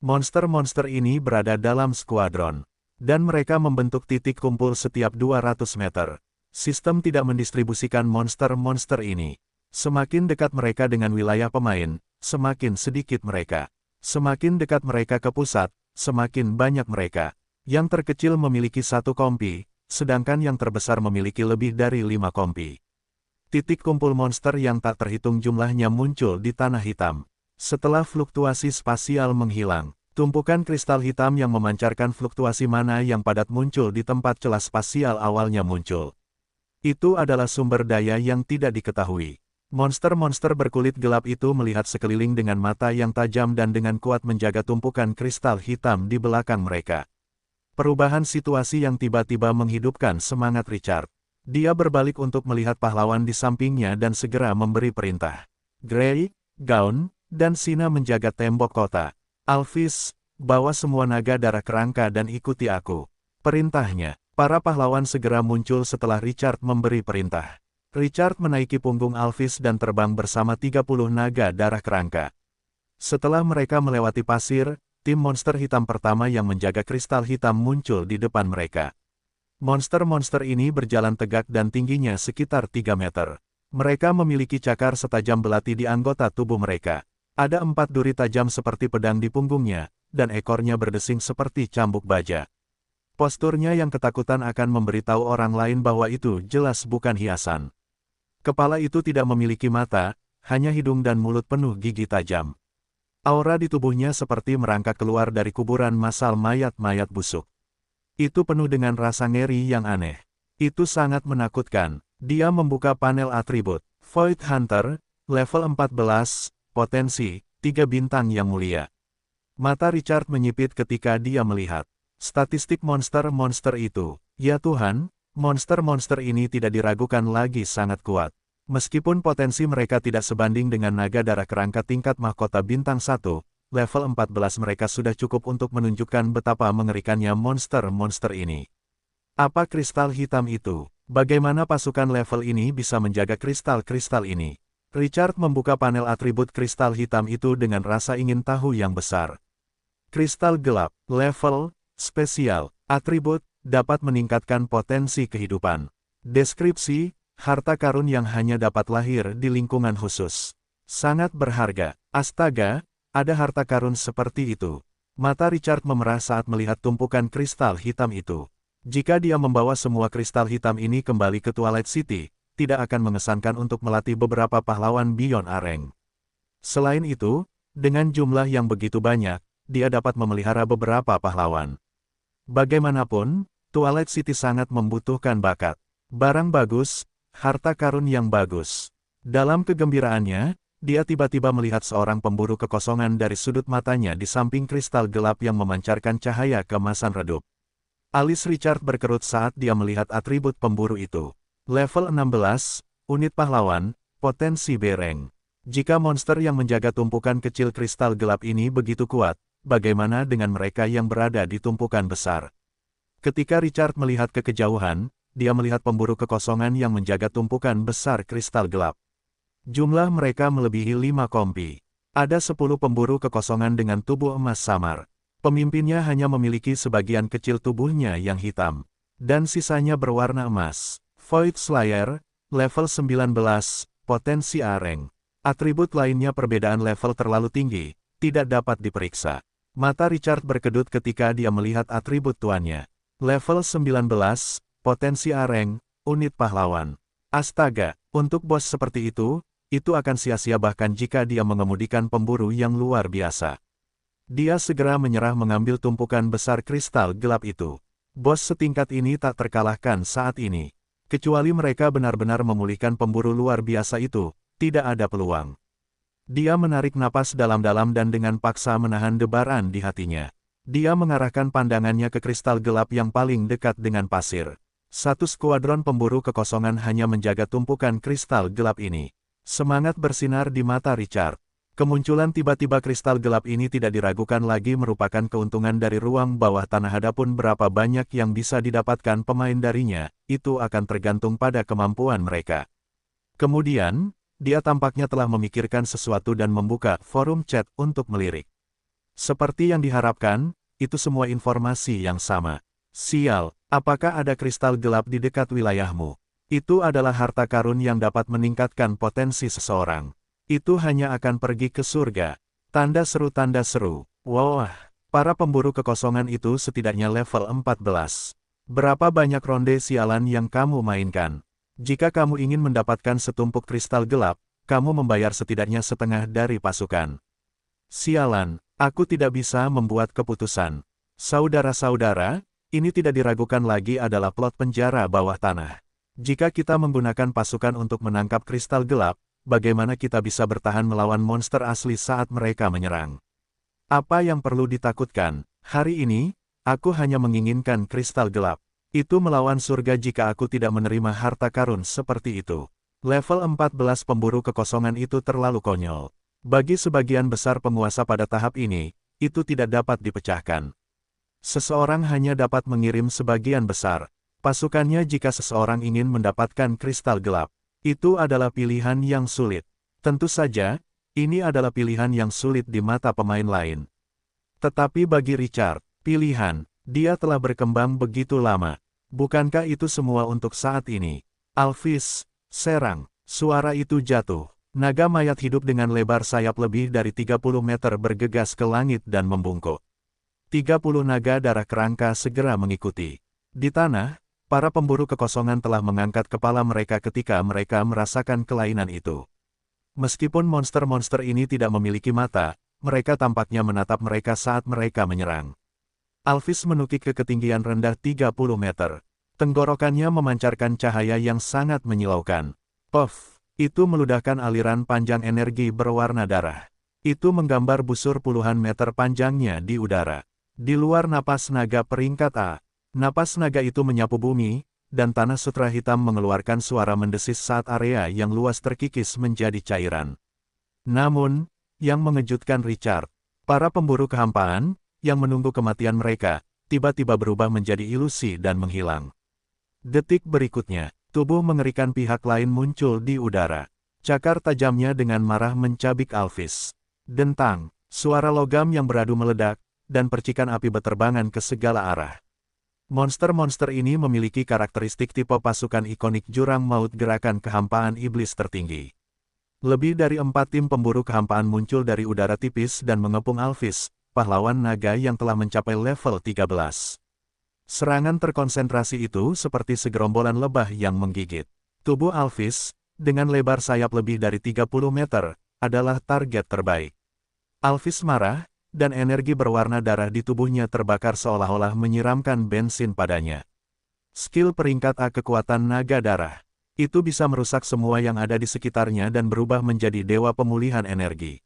A: Monster-monster ini berada dalam skuadron. Dan mereka membentuk titik kumpul setiap 200 meter. Sistem tidak mendistribusikan monster-monster ini. Semakin dekat mereka dengan wilayah pemain, semakin sedikit mereka. Semakin dekat mereka ke pusat, semakin banyak mereka. Yang terkecil memiliki 1 kompi, sedangkan yang terbesar memiliki lebih dari 5 kompi. Titik kumpul monster yang tak terhitung jumlahnya muncul di tanah hitam. Setelah fluktuasi spasial menghilang, Tumpukan kristal hitam yang memancarkan fluktuasi mana yang padat muncul di tempat celah spasial awalnya muncul. Itu adalah sumber daya yang tidak diketahui. Monster-monster berkulit gelap itu melihat sekeliling dengan mata yang tajam dan dengan kuat menjaga tumpukan kristal hitam di belakang mereka. Perubahan situasi yang tiba-tiba menghidupkan semangat Richard. Dia berbalik untuk melihat pahlawan di sampingnya dan segera memberi perintah. Gray, Gaun, dan Sina menjaga tembok kota. Alphys, bawa semua naga darah kerangka dan ikuti aku. Perintahnya, para pahlawan segera muncul setelah Richard memberi perintah. Richard menaiki punggung Alphys dan terbang bersama 30 naga darah kerangka. Setelah mereka melewati pasir, tim monster hitam pertama yang menjaga kristal hitam muncul di depan mereka. Monster-monster ini berjalan tegak dan tingginya sekitar 3 meter. Mereka memiliki cakar setajam belati di anggota tubuh mereka. Ada 4 duri tajam seperti pedang di punggungnya, dan ekornya berdesing seperti cambuk baja. Posturnya yang ketakutan akan memberitahu orang lain bahwa itu jelas bukan hiasan. Kepala itu tidak memiliki mata, hanya hidung dan mulut penuh gigi tajam. Aura di tubuhnya seperti merangkak keluar dari kuburan massal mayat-mayat busuk. Itu penuh dengan rasa ngeri yang aneh. Itu sangat menakutkan. Dia membuka panel atribut. Void Hunter, level 14, potensi, 3 bintang yang mulia. Mata Richard menyipit ketika dia melihat statistik monster-monster itu. Ya Tuhan, monster-monster ini tidak diragukan lagi sangat kuat. Meskipun potensi mereka tidak sebanding dengan naga darah kerangka tingkat mahkota bintang 1, level 14 mereka sudah cukup untuk menunjukkan betapa mengerikannya monster-monster ini. Apa kristal hitam itu? Bagaimana pasukan level ini bisa menjaga kristal-kristal ini? Richard membuka panel atribut kristal hitam itu dengan rasa ingin tahu yang besar. Kristal gelap, level, spesial, atribut, dapat meningkatkan potensi kehidupan. Deskripsi, harta karun yang hanya dapat lahir di lingkungan khusus. Sangat berharga. Astaga, ada harta karun seperti itu. Mata Richard memerah saat melihat tumpukan kristal hitam itu. Jika dia membawa semua kristal hitam ini kembali ke Twilight City, tidak akan mengesankan untuk melatih beberapa pahlawan Beyond Areng. Selain itu, dengan jumlah yang begitu banyak, dia dapat memelihara beberapa pahlawan. Bagaimanapun, Twilight City sangat membutuhkan bakat. Barang bagus, harta karun yang bagus. Dalam kegembiraannya, dia tiba-tiba melihat seorang pemburu kekosongan dari sudut matanya di samping kristal gelap yang memancarkan cahaya keemasan redup. Alis Richard berkerut saat dia melihat atribut pemburu itu. Level 16, unit pahlawan, potensi bereng. Jika monster yang menjaga tumpukan kecil kristal gelap ini begitu kuat, bagaimana dengan mereka yang berada di tumpukan besar? Ketika Richard melihat ke kejauhan, dia melihat pemburu kekosongan yang menjaga tumpukan besar kristal gelap. Jumlah mereka melebihi 5 kompi. Ada 10 pemburu kekosongan dengan tubuh emas samar. Pemimpinnya hanya memiliki sebagian kecil tubuhnya yang hitam, dan sisanya berwarna emas. Void Slayer, level 19, potensi Areng. Atribut lainnya perbedaan level terlalu tinggi, tidak dapat diperiksa. Mata Richard berkedut ketika dia melihat atribut tuannya. Level 19, potensi Areng, unit pahlawan. Astaga, untuk bos seperti itu akan sia-sia bahkan jika dia mengemudikan pemburu yang luar biasa. Dia segera menyerah mengambil tumpukan besar kristal gelap itu. Bos setingkat ini tak terkalahkan saat ini. Kecuali mereka benar-benar memulihkan pemburu luar biasa itu, tidak ada peluang. Dia menarik napas dalam-dalam dan dengan paksa menahan debaran di hatinya. Dia mengarahkan pandangannya ke kristal gelap yang paling dekat dengan pasir. Satu skuadron pemburu kekosongan hanya menjaga tumpukan kristal gelap ini. Semangat bersinar di mata Richard. Kemunculan tiba-tiba kristal gelap ini tidak diragukan lagi merupakan keuntungan dari ruang bawah tanah. Adapun berapa banyak yang bisa didapatkan pemain darinya, itu akan tergantung pada kemampuan mereka. Kemudian, dia tampaknya telah memikirkan sesuatu dan membuka forum chat untuk melirik. Seperti yang diharapkan, itu semua informasi yang sama. Sial, apakah ada kristal gelap di dekat wilayahmu? Itu adalah harta karun yang dapat meningkatkan potensi seseorang. Itu hanya akan pergi ke surga. Tanda seru tanda seru. Wah, para pemburu kekosongan itu setidaknya level 14. Berapa banyak ronde sialan yang kamu mainkan? Jika kamu ingin mendapatkan setumpuk kristal gelap, kamu membayar setidaknya setengah dari pasukan. Sialan, aku tidak bisa membuat keputusan. Saudara-saudara, ini tidak diragukan lagi adalah plot penjara bawah tanah. Jika kita menggunakan pasukan untuk menangkap kristal gelap, bagaimana kita bisa bertahan melawan monster asli saat mereka menyerang? Apa yang perlu ditakutkan? Hari ini, aku hanya menginginkan kristal gelap. Itu melawan surga jika aku tidak menerima harta karun seperti itu. Level 14 pemburu kekosongan itu terlalu konyol. Bagi sebagian besar penguasa pada tahap ini, itu tidak dapat dipecahkan. Seseorang hanya dapat mengirim sebagian besar pasukannya jika seseorang ingin mendapatkan kristal gelap. Itu adalah pilihan yang sulit. Tentu saja, ini adalah pilihan yang sulit di mata pemain lain. Tetapi bagi Richard, pilihan, dia telah berkembang begitu lama. Bukankah itu semua untuk saat ini? Alphys, serang, suara itu jatuh. Naga mayat hidup dengan lebar sayap lebih dari 30 meter bergegas ke langit dan membungkuk. 30 naga darah kerangka segera mengikuti. Di tanah, para pemburu kekosongan telah mengangkat kepala mereka ketika mereka merasakan kelainan itu. Meskipun monster-monster ini tidak memiliki mata, mereka tampaknya menatap mereka saat mereka menyerang. Alphys menukik ke ketinggian rendah 30 meter. Tenggorokannya memancarkan cahaya yang sangat menyilaukan. Puff, itu meludahkan aliran panjang energi berwarna darah. Itu menggambar busur puluhan meter panjangnya di udara. Di luar napas naga peringkat A, napas naga itu menyapu bumi, dan tanah sutra hitam mengeluarkan suara mendesis saat area yang luas terkikis menjadi cairan. Namun, yang mengejutkan Richard, para pemburu kehampaan, yang menunggu kematian mereka, tiba-tiba berubah menjadi ilusi dan menghilang. Detik berikutnya, tubuh mengerikan pihak lain muncul di udara. Cakar tajamnya dengan marah mencabik Alphys. Dentang, suara logam yang beradu meledak, dan percikan api berterbangan ke segala arah. Monster-monster ini memiliki karakteristik tipe pasukan ikonik jurang maut gerakan kehampaan iblis tertinggi. Lebih dari 4 tim pemburu kehampaan muncul dari udara tipis dan mengepung Alphys, pahlawan naga yang telah mencapai level 13. Serangan terkonsentrasi itu seperti segerombolan lebah yang menggigit. Tubuh Alphys, dengan lebar sayap lebih dari 30 meter, adalah target terbaik. Alphys marah, dan energi berwarna darah di tubuhnya terbakar seolah-olah menyiramkan bensin padanya. Skill peringkat A kekuatan naga darah. Itu bisa merusak semua yang ada di sekitarnya dan berubah menjadi dewa pemulihan energi.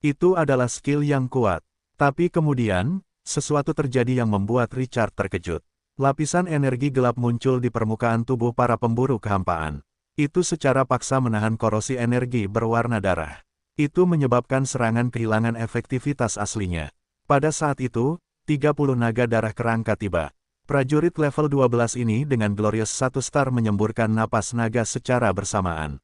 A: Itu adalah skill yang kuat. Tapi kemudian, sesuatu terjadi yang membuat Richard terkejut. Lapisan energi gelap muncul di permukaan tubuh para pemburu kehampaan. Itu secara paksa menahan korosi energi berwarna darah. Itu menyebabkan serangan kehilangan efektivitas aslinya. Pada saat itu, 30 naga darah kerangka tiba. Prajurit level 12 ini dengan Glorious 1 star menyemburkan napas naga secara bersamaan.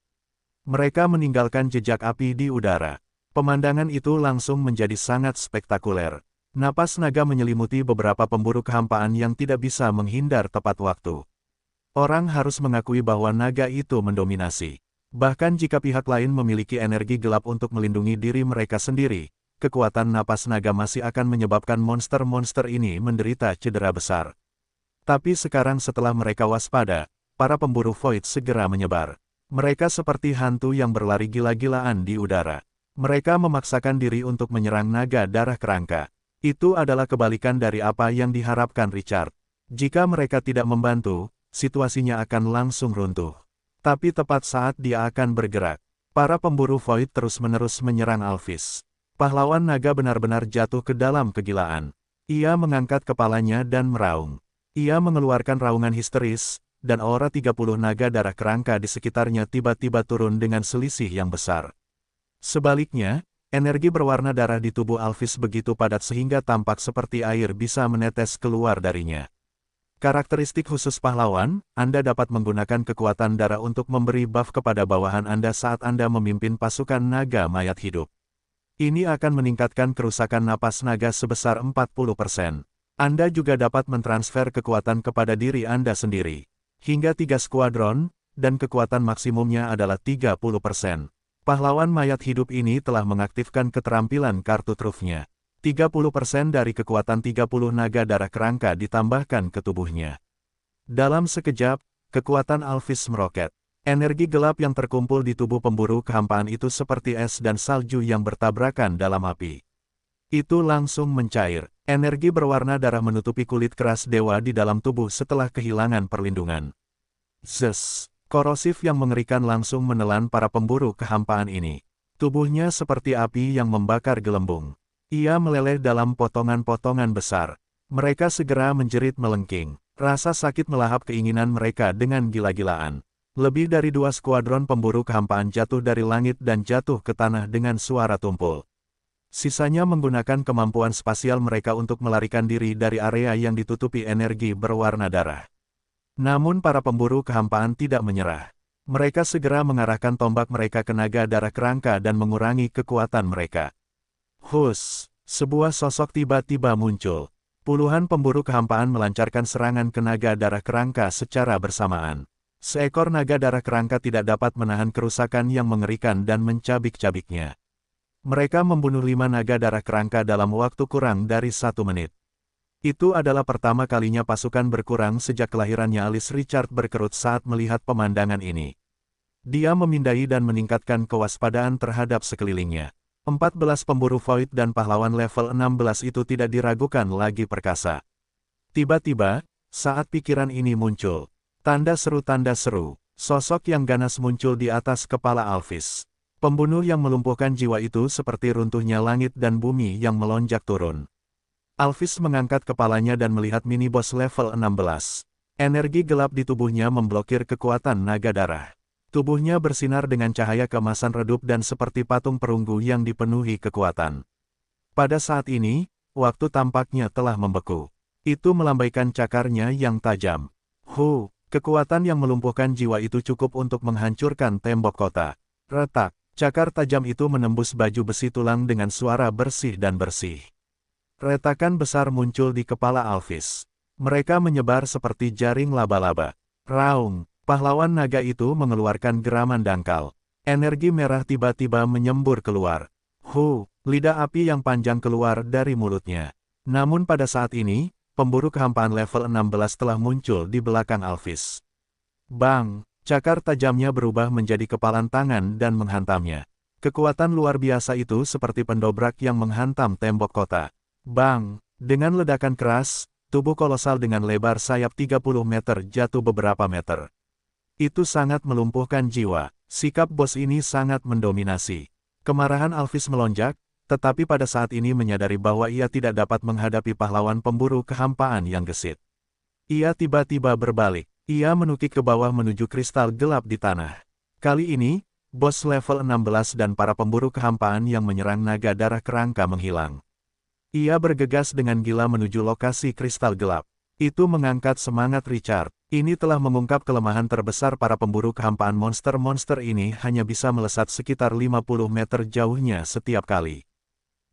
A: Mereka meninggalkan jejak api di udara. Pemandangan itu langsung menjadi sangat spektakuler. Napas naga menyelimuti beberapa pemburu kehampaan yang tidak bisa menghindar tepat waktu. Orang harus mengakui bahwa naga itu mendominasi. Bahkan jika pihak lain memiliki energi gelap untuk melindungi diri mereka sendiri, kekuatan napas naga masih akan menyebabkan monster-monster ini menderita cedera besar. Tapi sekarang setelah mereka waspada, para pemburu Void segera menyebar. Mereka seperti hantu yang berlari gila-gilaan di udara. Mereka memaksakan diri untuk menyerang naga darah kerangka. Itu adalah kebalikan dari apa yang diharapkan Richard. Jika mereka tidak membantu, situasinya akan langsung runtuh. Tapi tepat saat dia akan bergerak, para pemburu Void terus-menerus menyerang Alphys. Pahlawan naga benar-benar jatuh ke dalam kegilaan. Ia mengangkat kepalanya dan meraung. Ia mengeluarkan raungan histeris, dan aura 30 naga darah kerangka di sekitarnya tiba-tiba turun dengan selisih yang besar. Sebaliknya, energi berwarna darah di tubuh Alphys begitu padat sehingga tampak seperti air bisa menetes keluar darinya. Karakteristik khusus pahlawan, Anda dapat menggunakan kekuatan darah untuk memberi buff kepada bawahan Anda saat Anda memimpin pasukan naga mayat hidup. Ini akan meningkatkan kerusakan napas naga sebesar 40%. Anda juga dapat mentransfer kekuatan kepada diri Anda sendiri. Hingga 3 skuadron, dan kekuatan maksimumnya adalah 30%. Pahlawan mayat hidup ini telah mengaktifkan keterampilan kartu trufnya. 30% dari kekuatan 30 naga darah kerangka ditambahkan ke tubuhnya. Dalam sekejap, kekuatan Alphys meroket. Energi gelap yang terkumpul di tubuh pemburu kehampaan itu seperti es dan salju yang bertabrakan dalam api. Itu langsung mencair. Energi berwarna darah menutupi kulit keras dewa di dalam tubuh setelah kehilangan perlindungan. Zzz, korosif yang mengerikan langsung menelan para pemburu kehampaan ini. Tubuhnya seperti api yang membakar gelembung. Ia meleleh dalam potongan-potongan besar. Mereka segera menjerit melengking. Rasa sakit melahap keinginan mereka dengan gila-gilaan. Lebih dari 2 skuadron pemburu kehampaan jatuh dari langit dan jatuh ke tanah dengan suara tumpul. Sisanya menggunakan kemampuan spasial mereka untuk melarikan diri dari area yang ditutupi energi berwarna darah. Namun para pemburu kehampaan tidak menyerah. Mereka segera mengarahkan tombak mereka ke naga darah kerangka dan mengurangi kekuatan mereka. Hus, sebuah sosok tiba-tiba muncul. Puluhan pemburu kehampaan melancarkan serangan ke naga darah kerangka secara bersamaan. Seekor naga darah kerangka tidak dapat menahan kerusakan yang mengerikan dan mencabik-cabiknya. Mereka membunuh 5 naga darah kerangka dalam waktu kurang dari 1 menit. Itu adalah pertama kalinya pasukan berkurang sejak kelahirannya. Alice Richard berkerut saat melihat pemandangan ini. Dia memindai dan meningkatkan kewaspadaan terhadap sekelilingnya. 14 pemburu Void dan pahlawan level 16 itu tidak diragukan lagi perkasa. Tiba-tiba, saat pikiran ini muncul, tanda seru, sosok yang ganas muncul di atas kepala Alphys. Pembunuh yang melumpuhkan jiwa itu seperti runtuhnya langit dan bumi yang melonjak turun. Alphys mengangkat kepalanya dan melihat mini-boss level 16. Energi gelap di tubuhnya memblokir kekuatan naga darah. Tubuhnya bersinar dengan cahaya keemasan redup dan seperti patung perunggu yang dipenuhi kekuatan. Pada saat ini, waktu tampaknya telah membeku. Itu melambaikan cakarnya yang tajam. Kekuatan yang melumpuhkan jiwa itu cukup untuk menghancurkan tembok kota. Retak. Cakar tajam itu menembus baju besi tulang dengan suara bersih dan bersih. Retakan besar muncul di kepala Alphys. Mereka menyebar seperti jaring laba-laba. Raung, pahlawan naga itu mengeluarkan geraman dangkal. Energi merah tiba-tiba menyembur keluar. Lidah api yang panjang keluar dari mulutnya. Namun pada saat ini, pemburu kehampaan level 16 telah muncul di belakang Alphys. Bang! Cakar tajamnya berubah menjadi kepalan tangan dan menghantamnya. Kekuatan luar biasa itu seperti pendobrak yang menghantam tembok kota. Bang! Dengan ledakan keras, tubuh kolosal dengan lebar sayap 30 meter jatuh beberapa meter. Itu sangat melumpuhkan jiwa. Sikap bos ini sangat mendominasi. Kemarahan Alphys melonjak, tetapi pada saat ini menyadari bahwa ia tidak dapat menghadapi pahlawan pemburu kehampaan yang gesit. Ia tiba-tiba berbalik. Ia menukik ke bawah menuju kristal gelap di tanah. Kali ini, bos level 16 dan para pemburu kehampaan yang menyerang naga darah kerangka menghilang. Ia bergegas dengan gila menuju lokasi kristal gelap. Itu mengangkat semangat Richard. Ini telah mengungkap kelemahan terbesar para pemburu kehampaan. Monster-monster ini hanya bisa melesat sekitar 50 meter jauhnya setiap kali.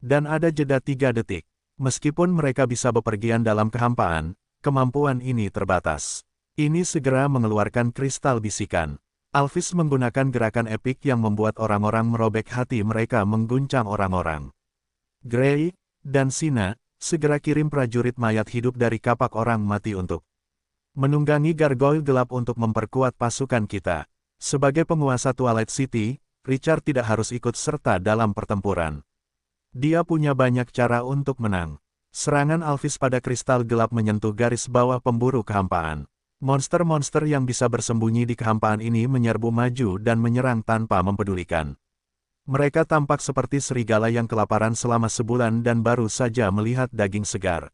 A: Dan ada jeda 3 detik. Meskipun mereka bisa bepergian dalam kehampaan, kemampuan ini terbatas. Ini segera mengeluarkan kristal bisikan. Alphys menggunakan gerakan epik yang membuat orang-orang merobek hati mereka mengguncang orang-orang. Gray dan Sina, segera kirim prajurit mayat hidup dari kapak orang mati untuk menunggangi gargoyle gelap untuk memperkuat pasukan kita. Sebagai penguasa Twilight City, Richard tidak harus ikut serta dalam pertempuran. Dia punya banyak cara untuk menang. Serangan Alphys pada kristal gelap menyentuh garis bawah pemburu kehampaan. Monster-monster yang bisa bersembunyi di kehampaan ini menyerbu maju dan menyerang tanpa mempedulikan. Mereka tampak seperti serigala yang kelaparan selama sebulan dan baru saja melihat daging segar.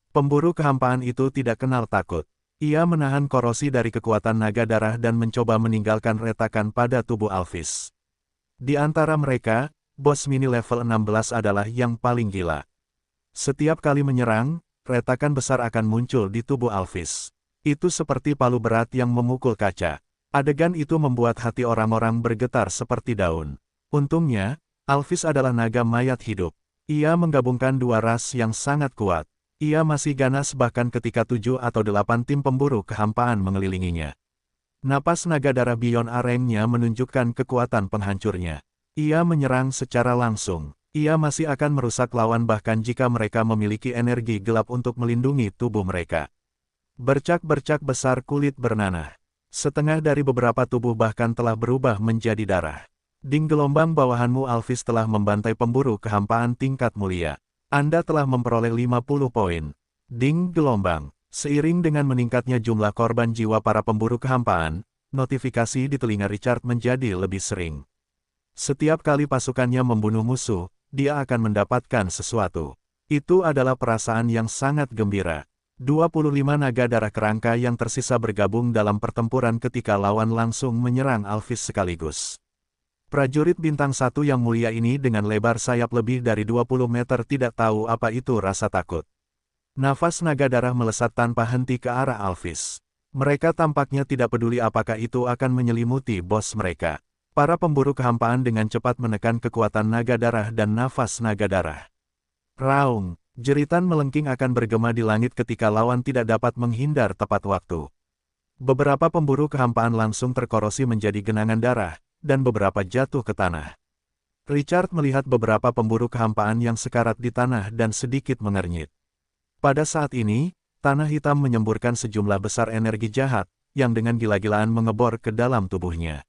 A: Pemburu kehampaan itu tidak kenal takut. Ia menahan korosi dari kekuatan naga darah dan mencoba meninggalkan retakan pada tubuh Alphys. Di antara mereka, bos mini level 16 adalah yang paling gila. Setiap kali menyerang, retakan besar akan muncul di tubuh Alphys. Itu seperti palu berat yang memukul kaca. Adegan itu membuat hati orang-orang bergetar seperti daun. Untungnya, Alphys adalah naga mayat hidup. Ia menggabungkan 2 ras yang sangat kuat. Ia masih ganas bahkan ketika 7 atau 8 tim pemburu kehampaan mengelilinginya. Napas naga darah Beyond Areng-nya menunjukkan kekuatan penghancurnya. Ia menyerang secara langsung. Ia masih akan merusak lawan bahkan jika mereka memiliki energi gelap untuk melindungi tubuh mereka. Bercak-bercak besar kulit bernanah. Setengah dari beberapa tubuh bahkan telah berubah menjadi darah. Ding gelombang bawahanmu Alphys telah membantai pemburu kehampaan tingkat mulia. Anda telah memperoleh 50 poin. Ding gelombang. Seiring dengan meningkatnya jumlah korban jiwa para pemburu kehampaan, notifikasi di telinga Richard menjadi lebih sering. Setiap kali pasukannya membunuh musuh, dia akan mendapatkan sesuatu. Itu adalah perasaan yang sangat gembira. 25 naga darah kerangka yang tersisa bergabung dalam pertempuran ketika lawan langsung menyerang Alphys sekaligus. Prajurit bintang 1 yang mulia ini dengan lebar sayap lebih dari 20 meter tidak tahu apa itu rasa takut. Nafas naga darah melesat tanpa henti ke arah Alphys. Mereka tampaknya tidak peduli apakah itu akan menyelimuti bos mereka. Para pemburu kehampaan dengan cepat menekan kekuatan naga darah dan nafas naga darah. Raung, jeritan melengking akan bergema di langit ketika lawan tidak dapat menghindar tepat waktu. Beberapa pemburu kehampaan langsung terkorosi menjadi genangan darah, dan beberapa jatuh ke tanah. Richard melihat beberapa pemburu kehampaan yang sekarat di tanah dan sedikit mengernyit. Pada saat ini, tanah hitam menyemburkan sejumlah besar energi jahat, yang dengan gila-gilaan mengebor ke dalam tubuhnya.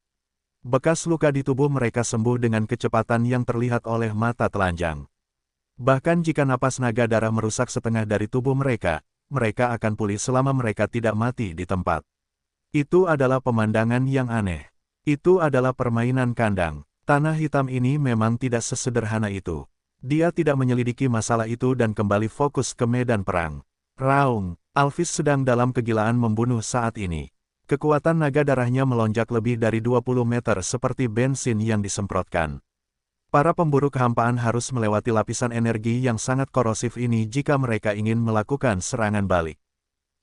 A: Bekas luka di tubuh mereka sembuh dengan kecepatan yang terlihat oleh mata telanjang. Bahkan jika napas naga darah merusak setengah dari tubuh mereka, mereka akan pulih selama mereka tidak mati di tempat. Itu adalah pemandangan yang aneh. Itu adalah permainan kandang. Tanah hitam ini memang tidak sesederhana itu. Dia tidak menyelidiki masalah itu dan kembali fokus ke medan perang. Raung, Alphys sedang dalam kegilaan membunuh saat ini. Kekuatan naga darahnya melonjak lebih dari 20 meter seperti bensin yang disemprotkan. Para pemburu kehampaan harus melewati lapisan energi yang sangat korosif ini jika mereka ingin melakukan serangan balik.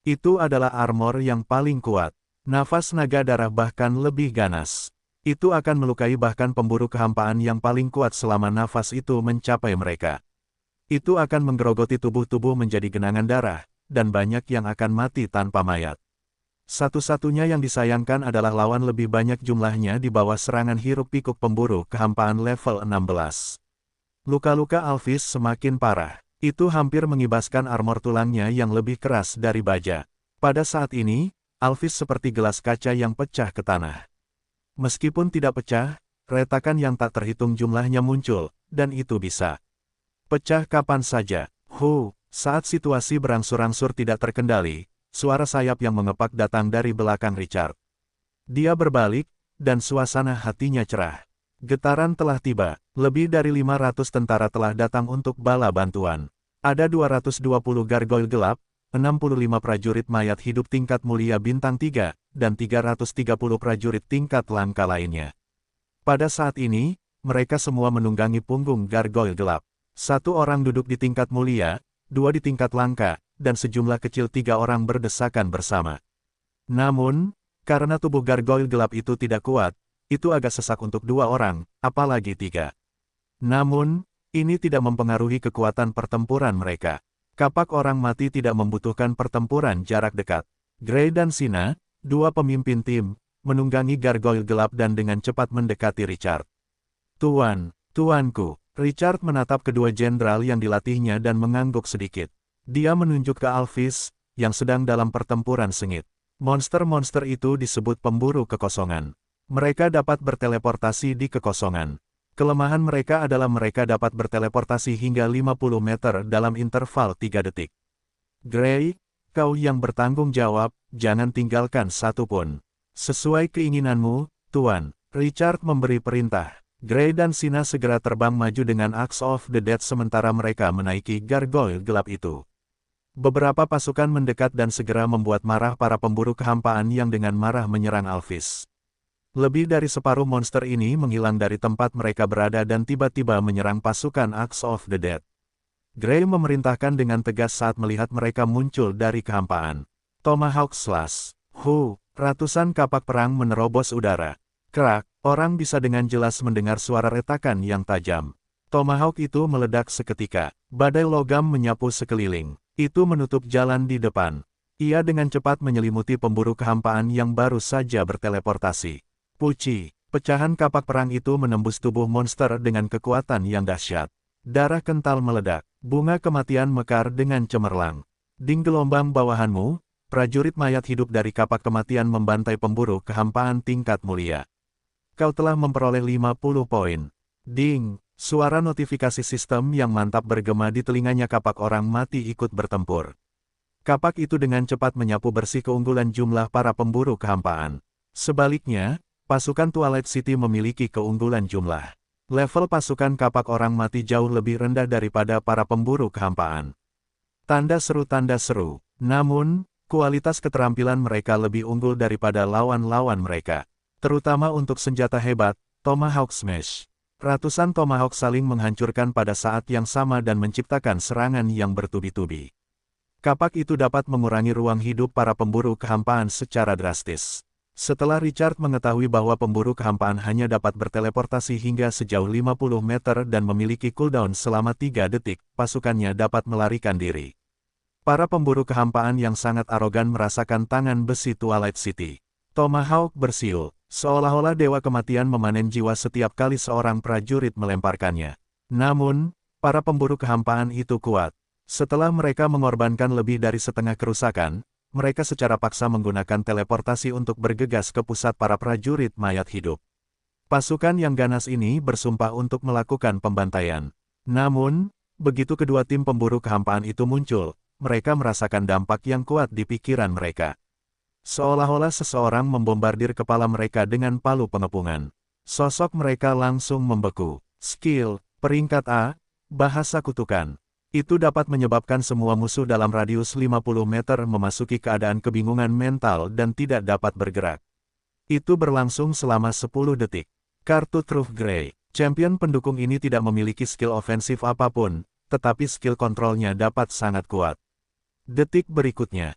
A: Itu adalah armor yang paling kuat. Nafas naga darah bahkan lebih ganas. Itu akan melukai bahkan pemburu kehampaan yang paling kuat selama nafas itu mencapai mereka. Itu akan menggerogoti tubuh-tubuh menjadi genangan darah, dan banyak yang akan mati tanpa mayat. Satu-satunya yang disayangkan adalah lawan lebih banyak jumlahnya di bawah serangan hiruk-pikuk pemburu kehampaan level 16. Luka-luka Alphys semakin parah. Itu hampir mengibaskan armor tulangnya yang lebih keras dari baja. Pada saat ini, Alphys seperti gelas kaca yang pecah ke tanah. Meskipun tidak pecah, retakan yang tak terhitung jumlahnya muncul, dan itu bisa pecah kapan saja. Saat situasi berangsur-angsur tidak terkendali, suara sayap yang mengepak datang dari belakang Richard. Dia berbalik, dan suasana hatinya cerah. Getaran telah tiba, lebih dari 500 tentara telah datang untuk bala bantuan. Ada 220 gargoyle gelap, 65 prajurit mayat hidup tingkat mulia bintang 3, dan 330 prajurit tingkat langka lainnya. Pada saat ini, mereka semua menunggangi punggung gargoyle gelap. Satu orang duduk di tingkat mulia, dua di tingkat langka, dan sejumlah kecil 3 orang berdesakan bersama. Namun, karena tubuh gargoyle gelap itu tidak kuat, itu agak sesak untuk 2 orang, apalagi 3. Namun, ini tidak mempengaruhi kekuatan pertempuran mereka. Kapak orang mati tidak membutuhkan pertempuran jarak dekat. Gray dan Sina, 2 pemimpin tim, menunggangi gargoyle gelap dan dengan cepat mendekati Richard. Tuanku, Richard menatap kedua jenderal yang dilatihnya dan mengangguk sedikit. Dia menunjuk ke Alphys, yang sedang dalam pertempuran sengit. Monster-monster itu disebut pemburu kekosongan. Mereka dapat berteleportasi di kekosongan. Kelemahan mereka adalah mereka dapat berteleportasi hingga 50 meter dalam interval 3 detik. Gray, kau yang bertanggung jawab, jangan tinggalkan satu pun. Sesuai keinginanmu, Tuan. Richard memberi perintah. Gray dan Sina segera terbang maju dengan Axe of the Dead sementara mereka menaiki gargoyle gelap itu. Beberapa pasukan mendekat dan segera membuat marah para pemburu kehampaan yang dengan marah menyerang Alphys. Lebih dari separuh monster ini menghilang dari tempat mereka berada dan tiba-tiba menyerang pasukan Axe of the Dead. Gray memerintahkan dengan tegas saat melihat mereka muncul dari kehampaan. Tomahawk Slash. Ratusan kapak perang menerobos udara. Krak, orang bisa dengan jelas mendengar suara retakan yang tajam. Tomahawk itu meledak seketika. Badai logam menyapu sekeliling. Itu menutup jalan di depan. Ia dengan cepat menyelimuti pemburu kehampaan yang baru saja berteleportasi. Puci, pecahan kapak perang itu menembus tubuh monster dengan kekuatan yang dahsyat. Darah kental meledak, bunga kematian mekar dengan cemerlang. Ding gelombang bawahanmu, prajurit mayat hidup dari kapak kematian membantai pemburu kehampaan tingkat mulia. Kau telah memperoleh 50 poin. Ding, suara notifikasi sistem yang mantap bergema di telinganya. Kapak orang mati ikut bertempur. Kapak itu dengan cepat menyapu bersih keunggulan jumlah para pemburu kehampaan. Sebaliknya, pasukan Twilight City memiliki keunggulan jumlah. Level pasukan kapak orang mati jauh lebih rendah daripada para pemburu kehampaan. Tanda seru. Namun, kualitas keterampilan mereka lebih unggul daripada lawan-lawan mereka. Terutama untuk senjata hebat, Tomahawk Smash. Ratusan Tomahawk saling menghancurkan pada saat yang sama dan menciptakan serangan yang bertubi-tubi. Kapak itu dapat mengurangi ruang hidup para pemburu kehampaan secara drastis. Setelah Richard mengetahui bahwa pemburu kehampaan hanya dapat berteleportasi hingga sejauh 50 meter dan memiliki cooldown selama 3 detik, pasukannya dapat melarikan diri. Para pemburu kehampaan yang sangat arogan merasakan tangan besi Twilight City. Tomahawk bersiul, seolah-olah dewa kematian memanen jiwa setiap kali seorang prajurit melemparkannya. Namun, para pemburu kehampaan itu kuat. Setelah mereka mengorbankan lebih dari setengah kerusakan, mereka secara paksa menggunakan teleportasi untuk bergegas ke pusat para prajurit mayat hidup. Pasukan yang ganas ini bersumpah untuk melakukan pembantaian. Namun, begitu kedua tim pemburu kehampaan itu muncul, mereka merasakan dampak yang kuat di pikiran mereka. Seolah-olah seseorang membombardir kepala mereka dengan palu pengepungan. Sosok mereka langsung membeku. Skill, peringkat A, bahasa kutukan. Itu dapat menyebabkan semua musuh dalam radius 50 meter memasuki keadaan kebingungan mental dan tidak dapat bergerak. Itu berlangsung selama 10 detik. Kartu Truth Grey. Champion pendukung ini tidak memiliki skill ofensif apapun, tetapi skill kontrolnya dapat sangat kuat. Detik berikutnya,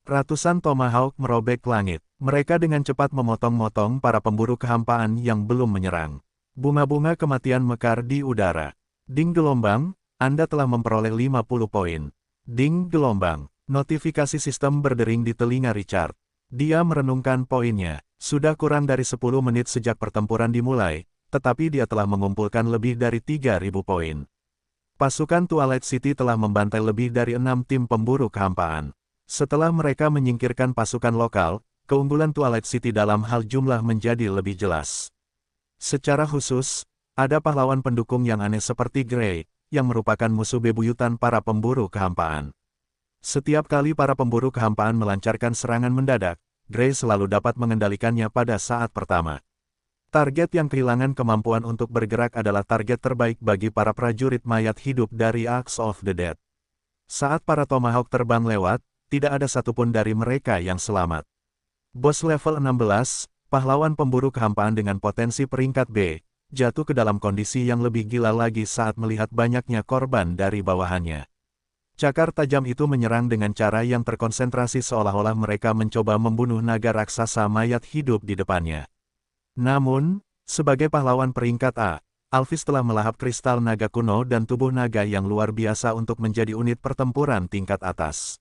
A: ratusan Tomahawk merobek langit. Mereka dengan cepat memotong-motong para pemburu kehampaan yang belum menyerang. Bunga-bunga kematian mekar di udara. Ding gelombang. Anda telah memperoleh 50 poin. Ding gelombang. Notifikasi sistem berdering di telinga Richard. Dia merenungkan poinnya. Sudah kurang dari 10 menit sejak pertempuran dimulai, tetapi dia telah mengumpulkan lebih dari 3.000 poin. Pasukan Twilight City telah membantai lebih dari 6 tim pemburu kehampaan. Setelah mereka menyingkirkan pasukan lokal, keunggulan Twilight City dalam hal jumlah menjadi lebih jelas. Secara khusus, ada pahlawan pendukung yang aneh seperti Grey, yang merupakan musuh bebuyutan para pemburu kehampaan. Setiap kali para pemburu kehampaan melancarkan serangan mendadak, Grey selalu dapat mengendalikannya pada saat pertama. Target yang kehilangan kemampuan untuk bergerak adalah target terbaik bagi para prajurit mayat hidup dari Axe of the Dead. Saat para Tomahawk terbang lewat, tidak ada satupun dari mereka yang selamat. Bos level 16, pahlawan pemburu kehampaan dengan potensi peringkat B, jatuh ke dalam kondisi yang lebih gila lagi saat melihat banyaknya korban dari bawahannya. Cakar tajam itu menyerang dengan cara yang terkonsentrasi seolah-olah mereka mencoba membunuh naga raksasa mayat hidup di depannya. Namun, sebagai pahlawan peringkat A, Alphys telah melahap kristal naga kuno dan tubuh naga yang luar biasa untuk menjadi unit pertempuran tingkat atas.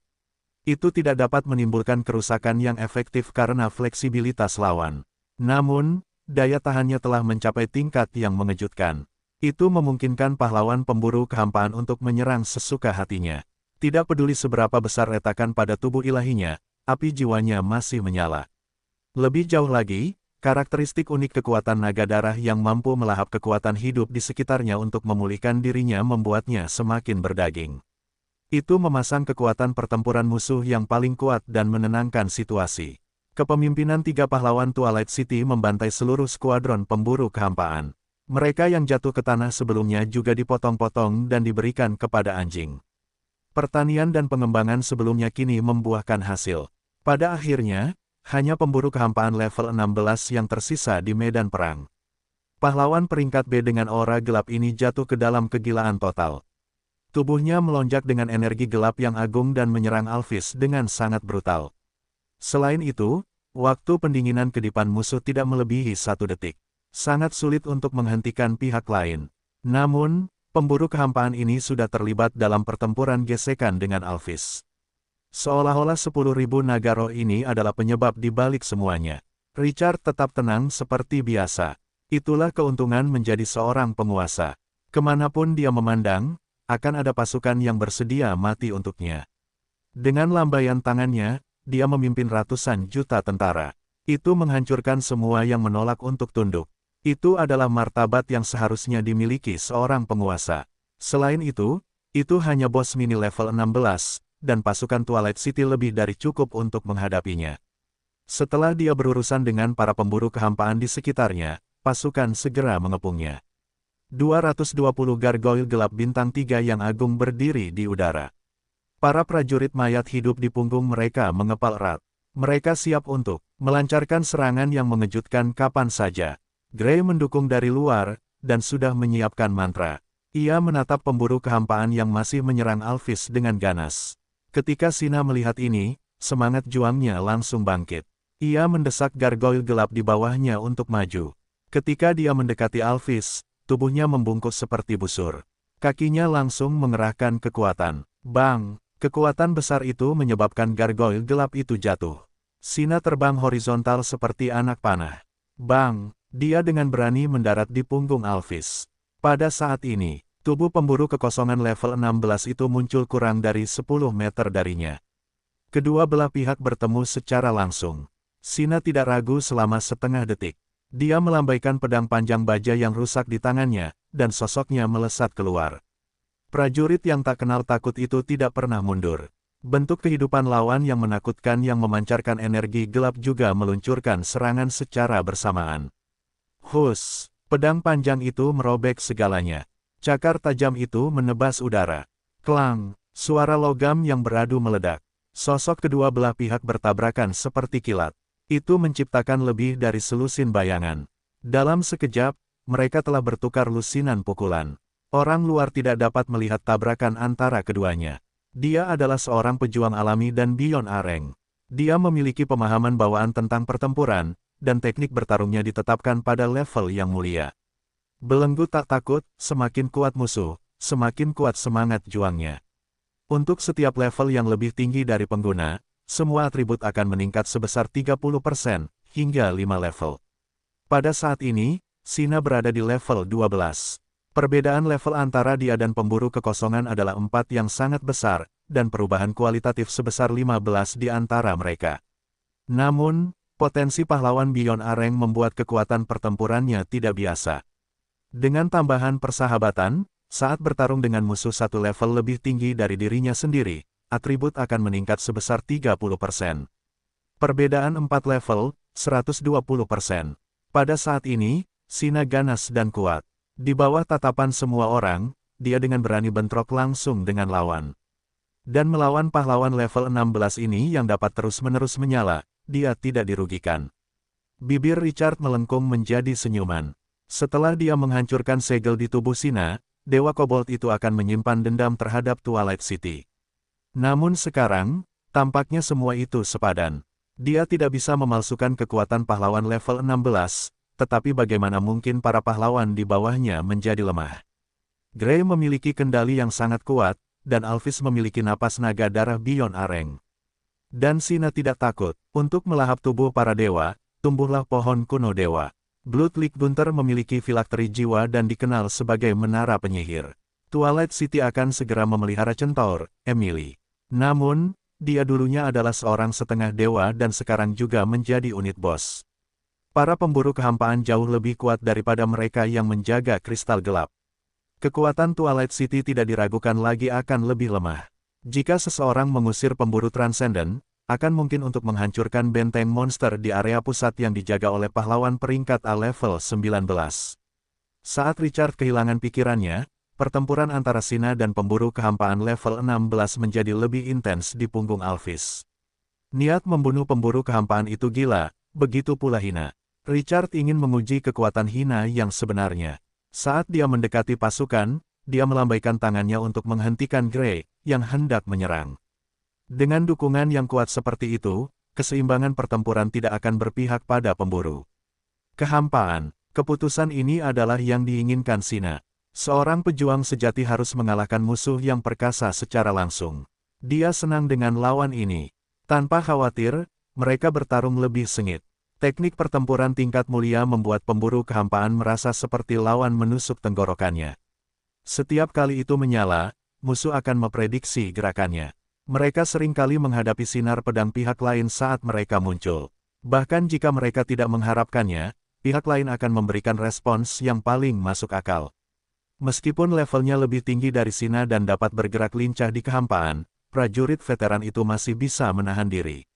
A: Itu tidak dapat menimbulkan kerusakan yang efektif karena fleksibilitas lawan. Namun, daya tahannya telah mencapai tingkat yang mengejutkan. Itu memungkinkan pahlawan pemburu kehampaan untuk menyerang sesuka hatinya. Tidak peduli seberapa besar retakan pada tubuh ilahinya, api jiwanya masih menyala. Lebih jauh lagi, karakteristik unik kekuatan naga darah yang mampu melahap kekuatan hidup di sekitarnya untuk memulihkan dirinya membuatnya semakin berdaging. Itu memasang kekuatan pertempuran musuh yang paling kuat dan menenangkan situasi. Kepemimpinan 3 pahlawan Twilight City membantai seluruh skuadron pemburu kehampaan. Mereka yang jatuh ke tanah sebelumnya juga dipotong-potong dan diberikan kepada anjing. Pertanian dan pengembangan sebelumnya kini membuahkan hasil. Pada akhirnya, hanya pemburu kehampaan level 16 yang tersisa di medan perang. Pahlawan peringkat B dengan aura gelap ini jatuh ke dalam kegilaan total. Tubuhnya melonjak dengan energi gelap yang agung dan menyerang Alphys dengan sangat brutal. Selain itu, waktu pendinginan kedipan musuh tidak melebihi 1 detik. Sangat sulit untuk menghentikan pihak lain. Namun, pemburu kehampaan ini sudah terlibat dalam pertempuran gesekan dengan Alphys. Seolah-olah 10.000 naga roh ini adalah penyebab di balik semuanya. Richard tetap tenang seperti biasa. Itulah keuntungan menjadi seorang penguasa. Kemanapun dia memandang, akan ada pasukan yang bersedia mati untuknya. Dengan lambaian tangannya, dia memimpin ratusan juta tentara. Itu menghancurkan semua yang menolak untuk tunduk. Itu adalah martabat yang seharusnya dimiliki seorang penguasa. Selain itu hanya bos mini level 16, dan pasukan Twilight City lebih dari cukup untuk menghadapinya. Setelah dia berurusan dengan para pemburu kehampaan di sekitarnya, pasukan segera mengepungnya. 220 gargoyle gelap bintang 3 yang agung berdiri di udara. Para prajurit mayat hidup di punggung mereka mengepal erat. Mereka siap untuk melancarkan serangan yang mengejutkan kapan saja. Gray mendukung dari luar, dan sudah menyiapkan mantra. Ia menatap pemburu kehampaan yang masih menyerang Alphys dengan ganas. Ketika Sina melihat ini, semangat juangnya langsung bangkit. Ia mendesak gargoyle gelap di bawahnya untuk maju. Ketika dia mendekati Alphys, tubuhnya membungkuk seperti busur. Kakinya langsung mengerahkan kekuatan. Bang! Kekuatan besar itu menyebabkan gargoyle gelap itu jatuh. Sina terbang horizontal seperti anak panah. Bang! Dia dengan berani mendarat di punggung Alphys. Pada saat ini, tubuh pemburu kekosongan level 16 itu muncul kurang dari 10 meter darinya. Kedua belah pihak bertemu secara langsung. Sina tidak ragu selama setengah detik. Dia melambaikan pedang panjang baja yang rusak di tangannya, dan sosoknya melesat keluar. Prajurit yang tak kenal takut itu tidak pernah mundur. Bentuk kehidupan lawan yang menakutkan yang memancarkan energi gelap juga meluncurkan serangan secara bersamaan. Hus! Pedang panjang itu merobek segalanya. Cakar tajam itu menebas udara. Klang! Suara logam yang beradu meledak. Sosok kedua belah pihak bertabrakan seperti kilat. Itu menciptakan lebih dari selusin bayangan. Dalam sekejap, mereka telah bertukar lusinan pukulan. Orang luar tidak dapat melihat tabrakan antara keduanya. Dia adalah seorang pejuang alami dan Beyond Areng. Dia memiliki pemahaman bawaan tentang pertempuran, dan teknik bertarungnya ditetapkan pada level yang mulia. Belenggu tak takut, semakin kuat musuh, semakin kuat semangat juangnya. Untuk setiap level yang lebih tinggi dari pengguna, semua atribut akan meningkat sebesar 30% hingga 5 level. Pada saat ini, Sina berada di level 12. Perbedaan level antara dia dan pemburu kekosongan adalah 4 yang sangat besar, dan perubahan kualitatif sebesar 15 di antara mereka. Namun, potensi pahlawan Beyond Areng membuat kekuatan pertempurannya tidak biasa. Dengan tambahan persahabatan, saat bertarung dengan musuh satu level lebih tinggi dari dirinya sendiri, atribut akan meningkat sebesar 30%. Perbedaan 4 level, 120%. Pada saat ini, Sina ganas dan kuat. Di bawah tatapan semua orang, dia dengan berani bentrok langsung dengan lawan. Dan melawan pahlawan level 16 ini yang dapat terus-menerus menyala, dia tidak dirugikan. Bibir Richard melengkung menjadi senyuman. Setelah dia menghancurkan segel di tubuh Sina, Dewa Kobold itu akan menyimpan dendam terhadap Twilight City. Namun sekarang, tampaknya semua itu sepadan. Dia tidak bisa memalsukan kekuatan pahlawan level 16, tetapi bagaimana mungkin para pahlawan di bawahnya menjadi lemah. Gray memiliki kendali yang sangat kuat, dan Alphys memiliki napas naga darah Beyond Areng. Dan Sina tidak takut. Untuk melahap tubuh para dewa, tumbuhlah pohon kuno dewa. Blood Lake Gunter memiliki filakteri jiwa dan dikenal sebagai menara penyihir. Twilight City akan segera memelihara centaur, Emily. Namun, dia dulunya adalah seorang setengah dewa dan sekarang juga menjadi unit bos. Para pemburu kehampaan jauh lebih kuat daripada mereka yang menjaga kristal gelap. Kekuatan Twilight City tidak diragukan lagi akan lebih lemah. Jika seseorang mengusir pemburu transenden, akan mungkin untuk menghancurkan benteng monster di area pusat yang dijaga oleh pahlawan peringkat A level 19. Saat Richard kehilangan pikirannya, pertempuran antara Sina dan pemburu kehampaan level 16 menjadi lebih intens di punggung Alphys. Niat membunuh pemburu kehampaan itu gila, begitu pula Hina. Richard ingin menguji kekuatan Hina yang sebenarnya. Saat dia mendekati pasukan, dia melambaikan tangannya untuk menghentikan Gray, yang hendak menyerang. Dengan dukungan yang kuat seperti itu, keseimbangan pertempuran tidak akan berpihak pada pemburu kehampaan. Keputusan ini adalah yang diinginkan Sina. Seorang pejuang sejati harus mengalahkan musuh yang perkasa secara langsung. Dia senang dengan lawan ini. Tanpa khawatir, mereka bertarung lebih sengit. Teknik pertempuran tingkat mulia membuat pemburu kehampaan merasa seperti lawan menusuk tenggorokannya. Setiap kali itu menyala, musuh akan memprediksi gerakannya. Mereka seringkali menghadapi sinar pedang pihak lain saat mereka muncul. Bahkan jika mereka tidak mengharapkannya, pihak lain akan memberikan respons yang paling masuk akal. Meskipun levelnya lebih tinggi dari Sina dan dapat bergerak lincah di kehampaan, prajurit veteran itu masih bisa menahan diri.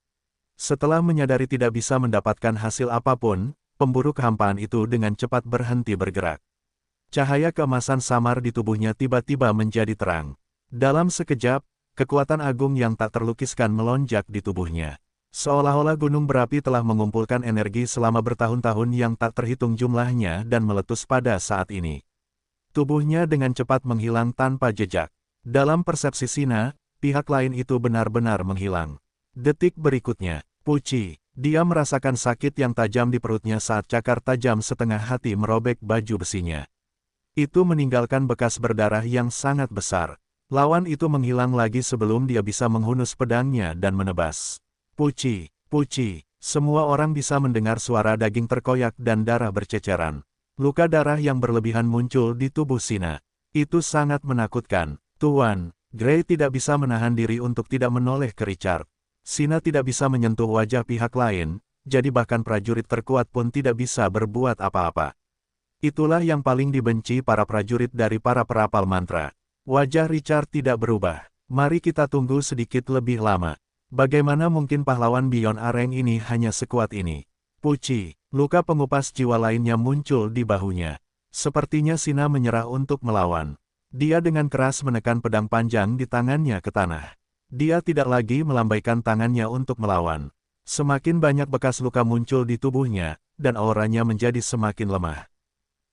A: Setelah menyadari tidak bisa mendapatkan hasil apapun, pemburu kehampaan itu dengan cepat berhenti bergerak. Cahaya keemasan samar di tubuhnya tiba-tiba menjadi terang. Dalam sekejap, kekuatan agung yang tak terlukiskan melonjak di tubuhnya. Seolah-olah gunung berapi telah mengumpulkan energi selama bertahun-tahun yang tak terhitung jumlahnya dan meletus pada saat ini. Tubuhnya dengan cepat menghilang tanpa jejak. Dalam persepsi Sina, pihak lain itu benar-benar menghilang. Detik berikutnya, Puci, dia merasakan sakit yang tajam di perutnya saat cakar tajam setengah hati merobek baju besinya. Itu meninggalkan bekas berdarah yang sangat besar. Lawan itu menghilang lagi sebelum dia bisa menghunus pedangnya dan menebas. Puci, Puci, semua orang bisa mendengar suara daging terkoyak dan darah berceceran. Luka darah yang berlebihan muncul di tubuh Sina. Itu sangat menakutkan. Tuan, Gray tidak bisa menahan diri untuk tidak menoleh ke Richard. Sina tidak bisa menyentuh wajah pihak lain, jadi bahkan prajurit terkuat pun tidak bisa berbuat apa-apa. Itulah yang paling dibenci para prajurit dari para perapal mantra. Wajah Richard tidak berubah. Mari kita tunggu sedikit lebih lama. Bagaimana mungkin pahlawan Beyond Areng ini hanya sekuat ini? Puci, luka pengupas jiwa lainnya muncul di bahunya. Sepertinya Sina menyerah untuk melawan. Dia dengan keras menekan pedang panjang di tangannya ke tanah. Dia tidak lagi melambaikan tangannya untuk melawan. Semakin banyak bekas luka muncul di tubuhnya, dan auranya menjadi semakin lemah.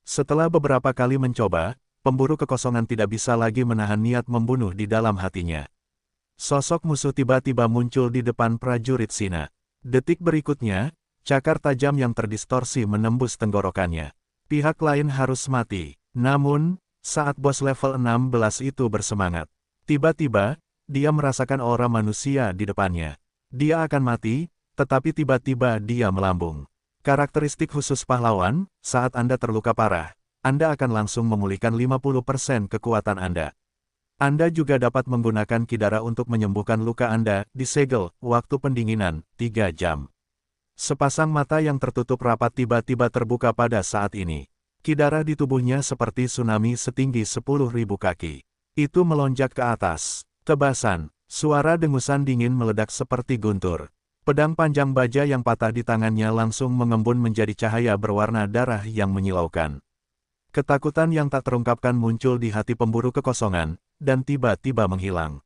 A: Setelah beberapa kali mencoba, pemburu kekosongan tidak bisa lagi menahan niat membunuh di dalam hatinya. Sosok musuh tiba-tiba muncul di depan prajurit Sina. Detik berikutnya, cakar tajam yang terdistorsi menembus tenggorokannya. Pihak lain harus mati. Namun, saat bos level 16 itu bersemangat, tiba-tiba, dia merasakan aura manusia di depannya. Dia akan mati, tetapi tiba-tiba dia melambung. Karakteristik khusus pahlawan, saat Anda terluka parah, Anda akan langsung memulihkan 50% kekuatan Anda. Anda juga dapat menggunakan Kidara untuk menyembuhkan luka Anda, disegel, waktu pendinginan, 3 jam. Sepasang mata yang tertutup rapat tiba-tiba terbuka pada saat ini. Kidara di tubuhnya seperti tsunami setinggi 10.000 kaki. Itu melonjak ke atas. Tebasan, suara dengusan dingin meledak seperti guntur. Pedang panjang baja yang patah di tangannya langsung mengembun menjadi cahaya berwarna darah yang menyilaukan. Ketakutan yang tak terungkapkan muncul di hati pemburu kekosongan, dan tiba-tiba menghilang.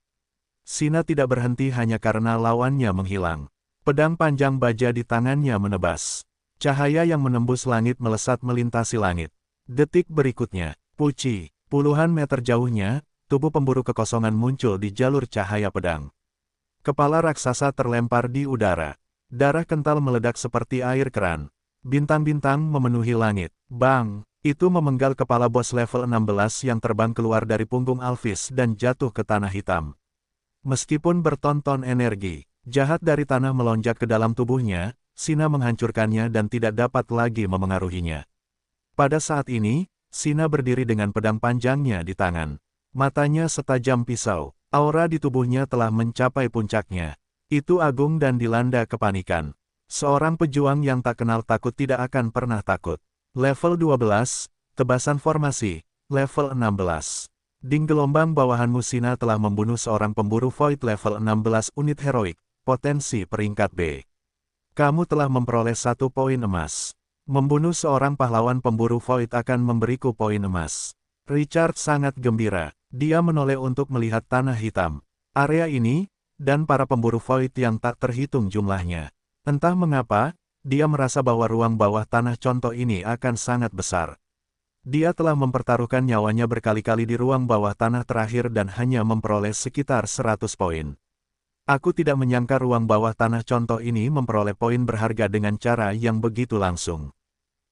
A: Sina tidak berhenti hanya karena lawannya menghilang. Pedang panjang baja di tangannya menebas. Cahaya yang menembus langit melesat melintasi langit. Detik berikutnya, Puci, puluhan meter jauhnya, tubuh pemburu kekosongan muncul di jalur cahaya pedang. Kepala raksasa terlempar di udara. Darah kental meledak seperti air keran. Bintang-bintang memenuhi langit. Bang! Itu memenggal kepala bos level 16 yang terbang keluar dari punggung Alphys dan jatuh ke tanah hitam. Meskipun bertonton energi jahat dari tanah melonjak ke dalam tubuhnya, Sina menghancurkannya dan tidak dapat lagi memengaruhinya. Pada saat ini, Sina berdiri dengan pedang panjangnya di tangan. Matanya setajam pisau. Aura di tubuhnya telah mencapai puncaknya. Itu agung dan dilanda kepanikan. Seorang pejuang yang tak kenal takut tidak akan pernah takut. Level 12, tebasan formasi, level 16. Ding gelombang bawahanmu Sina telah membunuh seorang pemburu Void level 16 unit heroik, potensi peringkat B. Kamu telah memperoleh 1 poin emas. Membunuh seorang pahlawan pemburu Void akan memberiku poin emas. Richard sangat gembira. Dia menoleh untuk melihat tanah hitam. Area ini, dan para pemburu Void yang tak terhitung jumlahnya. Entah mengapa, dia merasa bahwa ruang bawah tanah contoh ini akan sangat besar. Dia telah mempertaruhkan nyawanya berkali-kali di ruang bawah tanah terakhir dan hanya memperoleh sekitar 100 poin. Aku tidak menyangka ruang bawah tanah contoh ini memperoleh poin berharga dengan cara yang begitu langsung.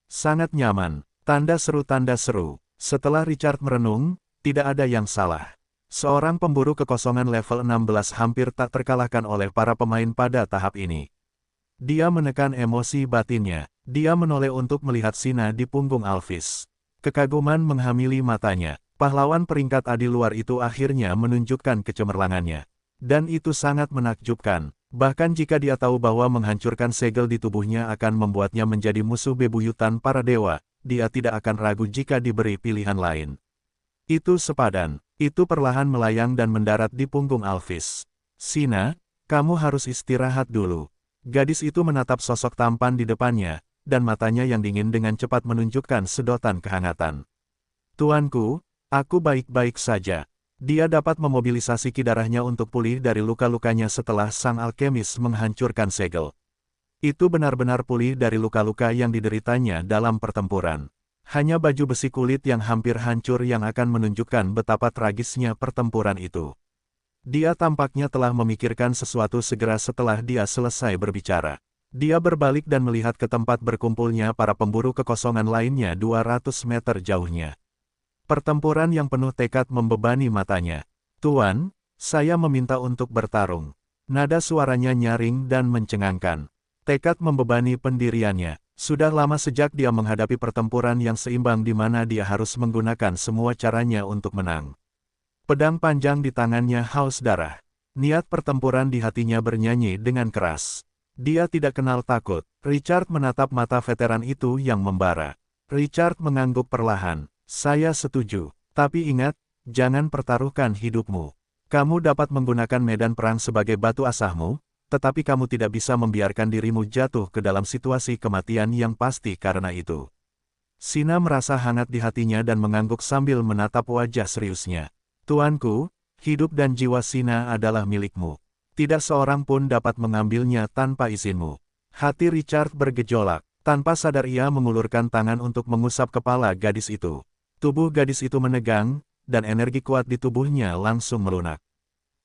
A: Sangat nyaman. Tanda seru. Setelah Richard merenung, tidak ada yang salah. Seorang pemburu kekosongan level 16 hampir tak terkalahkan oleh para pemain pada tahap ini. Dia menekan emosi batinnya. Dia menoleh untuk melihat Sina di punggung Alphys. Kekaguman menghamili matanya. Pahlawan peringkat adil luar itu akhirnya menunjukkan kecemerlangannya. Dan itu sangat menakjubkan. Bahkan jika dia tahu bahwa menghancurkan segel di tubuhnya akan membuatnya menjadi musuh bebuyutan para dewa, dia tidak akan ragu jika diberi pilihan lain. Itu sepadan. Itu perlahan melayang dan mendarat di punggung Alphys. Sina, kamu harus istirahat dulu. Gadis itu menatap sosok tampan di depannya, dan matanya yang dingin dengan cepat menunjukkan sedotan kehangatan. Tuanku, aku baik-baik saja. Dia dapat memobilisasi ki darahnya untuk pulih dari luka-lukanya setelah sang alkemis menghancurkan segel. Itu benar-benar pulih dari luka-luka yang dideritanya dalam pertempuran. Hanya baju besi kulit yang hampir hancur yang akan menunjukkan betapa tragisnya pertempuran itu. Dia tampaknya telah memikirkan sesuatu segera setelah dia selesai berbicara. Dia berbalik dan melihat ke tempat berkumpulnya para pemburu kekosongan lainnya 200 meter jauhnya. Pertempuran yang penuh tekad membebani matanya. Tuan, saya meminta untuk bertarung. Nada suaranya nyaring dan mencengangkan. Tekad membebani pendiriannya. Sudah lama sejak dia menghadapi pertempuran yang seimbang di mana dia harus menggunakan semua caranya untuk menang. Pedang panjang di tangannya haus darah. Niat pertempuran di hatinya bernyanyi dengan keras. Dia tidak kenal takut. Richard menatap mata veteran itu yang membara. Richard mengangguk perlahan. Saya setuju. Tapi ingat, jangan pertaruhkan hidupmu. Kamu dapat menggunakan medan perang sebagai batu asahmu, tetapi kamu tidak bisa membiarkan dirimu jatuh ke dalam situasi kematian yang pasti karena itu. Sina merasa hangat di hatinya dan mengangguk sambil menatap wajah seriusnya. Tuanku, hidup dan jiwa Sina adalah milikmu. Tidak seorang pun dapat mengambilnya tanpa izinmu. Hati Richard bergejolak. Tanpa sadar ia mengulurkan tangan untuk mengusap kepala gadis itu. Tubuh gadis itu menegang, dan energi kuat di tubuhnya langsung melunak.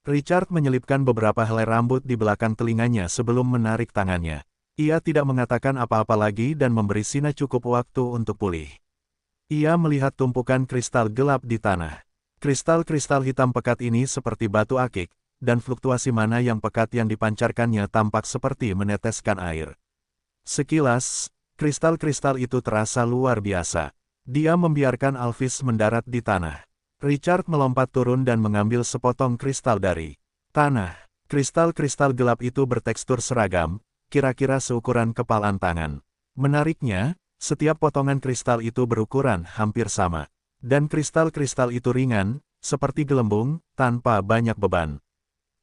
A: Richard menyelipkan beberapa helai rambut di belakang telinganya sebelum menarik tangannya. Ia tidak mengatakan apa-apa lagi dan memberi Sina cukup waktu untuk pulih. Ia melihat tumpukan kristal gelap di tanah. Kristal-kristal hitam pekat ini seperti batu akik, dan fluktuasi mana yang pekat yang dipancarkannya tampak seperti meneteskan air. Sekilas, kristal-kristal itu terasa luar biasa. Dia membiarkan Alphys mendarat di tanah. Richard melompat turun dan mengambil sepotong kristal dari tanah. Kristal-kristal gelap itu bertekstur seragam, kira-kira seukuran kepalan tangan. Menariknya, setiap potongan kristal itu berukuran hampir sama. Dan kristal-kristal itu ringan, seperti gelembung, tanpa banyak beban.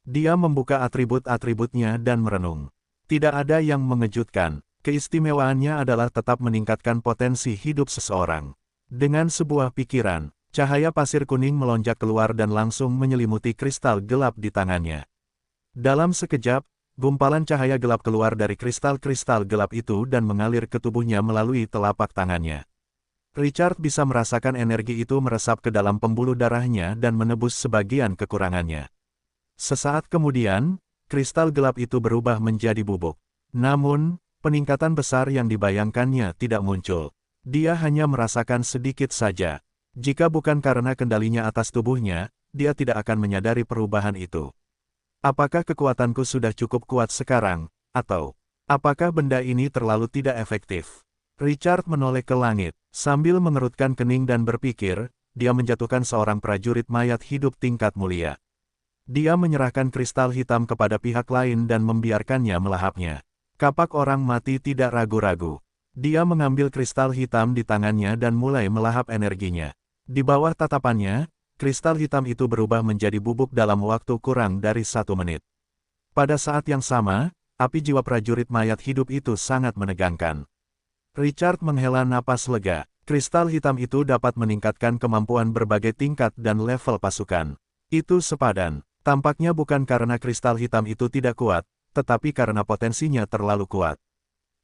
A: Dia membuka atribut-atributnya dan merenung. Tidak ada yang mengejutkan. Keistimewaannya adalah tetap meningkatkan potensi hidup seseorang. Dengan sebuah pikiran, cahaya pasir kuning melonjak keluar dan langsung menyelimuti kristal gelap di tangannya. Dalam sekejap, gumpalan cahaya gelap keluar dari kristal-kristal gelap itu dan mengalir ke tubuhnya melalui telapak tangannya. Richard bisa merasakan energi itu meresap ke dalam pembuluh darahnya dan menebus sebagian kekurangannya. Sesaat kemudian, kristal gelap itu berubah menjadi bubuk. Namun, peningkatan besar yang dibayangkannya tidak muncul. Dia hanya merasakan sedikit saja. Jika bukan karena kendalinya atas tubuhnya, dia tidak akan menyadari perubahan itu. Apakah kekuatanku sudah cukup kuat sekarang, atau apakah benda ini terlalu tidak efektif? Richard menoleh ke langit, sambil mengerutkan kening dan berpikir, dia menjatuhkan seorang prajurit mayat hidup tingkat mulia. Dia menyerahkan kristal hitam kepada pihak lain dan membiarkannya melahapnya. Kapak orang mati tidak ragu-ragu. Dia mengambil kristal hitam di tangannya dan mulai melahap energinya. Di bawah tatapannya, kristal hitam itu berubah menjadi bubuk dalam waktu kurang dari 1 menit. Pada saat yang sama, api jiwa prajurit mayat hidup itu sangat menegangkan. Richard menghela napas lega. Kristal hitam itu dapat meningkatkan kemampuan berbagai tingkat dan level pasukan. Itu sepadan. Tampaknya bukan karena kristal hitam itu tidak kuat, tetapi karena potensinya terlalu kuat.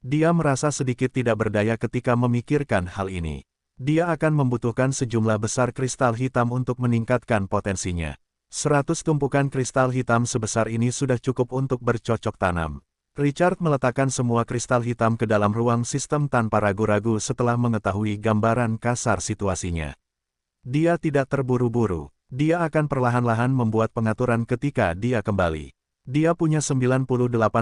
A: Dia merasa sedikit tidak berdaya ketika memikirkan hal ini. Dia akan membutuhkan sejumlah besar kristal hitam untuk meningkatkan potensinya. 100 tumpukan kristal hitam sebesar ini sudah cukup untuk bercocok tanam. Richard meletakkan semua kristal hitam ke dalam ruang sistem tanpa ragu-ragu setelah mengetahui gambaran kasar situasinya. Dia tidak terburu-buru. Dia akan perlahan-lahan membuat pengaturan ketika dia kembali. Dia punya 98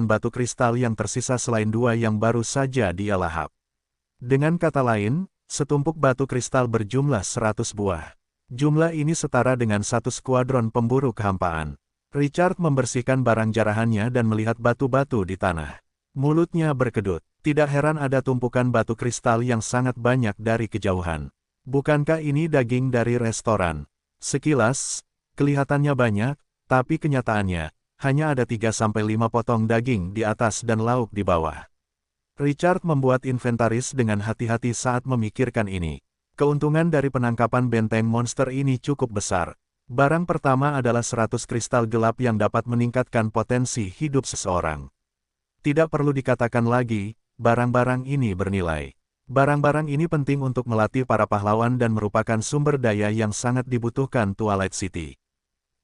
A: batu kristal yang tersisa selain 2 yang baru saja dia lahap. Dengan kata lain, setumpuk batu kristal berjumlah 100 buah. Jumlah ini setara dengan 1 skuadron pemburu kehampaan. Richard membersihkan barang jarahannya dan melihat batu-batu di tanah. Mulutnya berkedut. Tidak heran ada tumpukan batu kristal yang sangat banyak dari kejauhan. Bukankah ini daging dari restoran? Sekilas, kelihatannya banyak, tapi kenyataannya, hanya ada 3-5 potong daging di atas dan lauk di bawah. Richard membuat inventaris dengan hati-hati saat memikirkan ini. Keuntungan dari penangkapan benteng monster ini cukup besar. Barang pertama adalah 100 kristal gelap yang dapat meningkatkan potensi hidup seseorang. Tidak perlu dikatakan lagi, barang-barang ini bernilai. Barang-barang ini penting untuk melatih para pahlawan dan merupakan sumber daya yang sangat dibutuhkan Twilight City.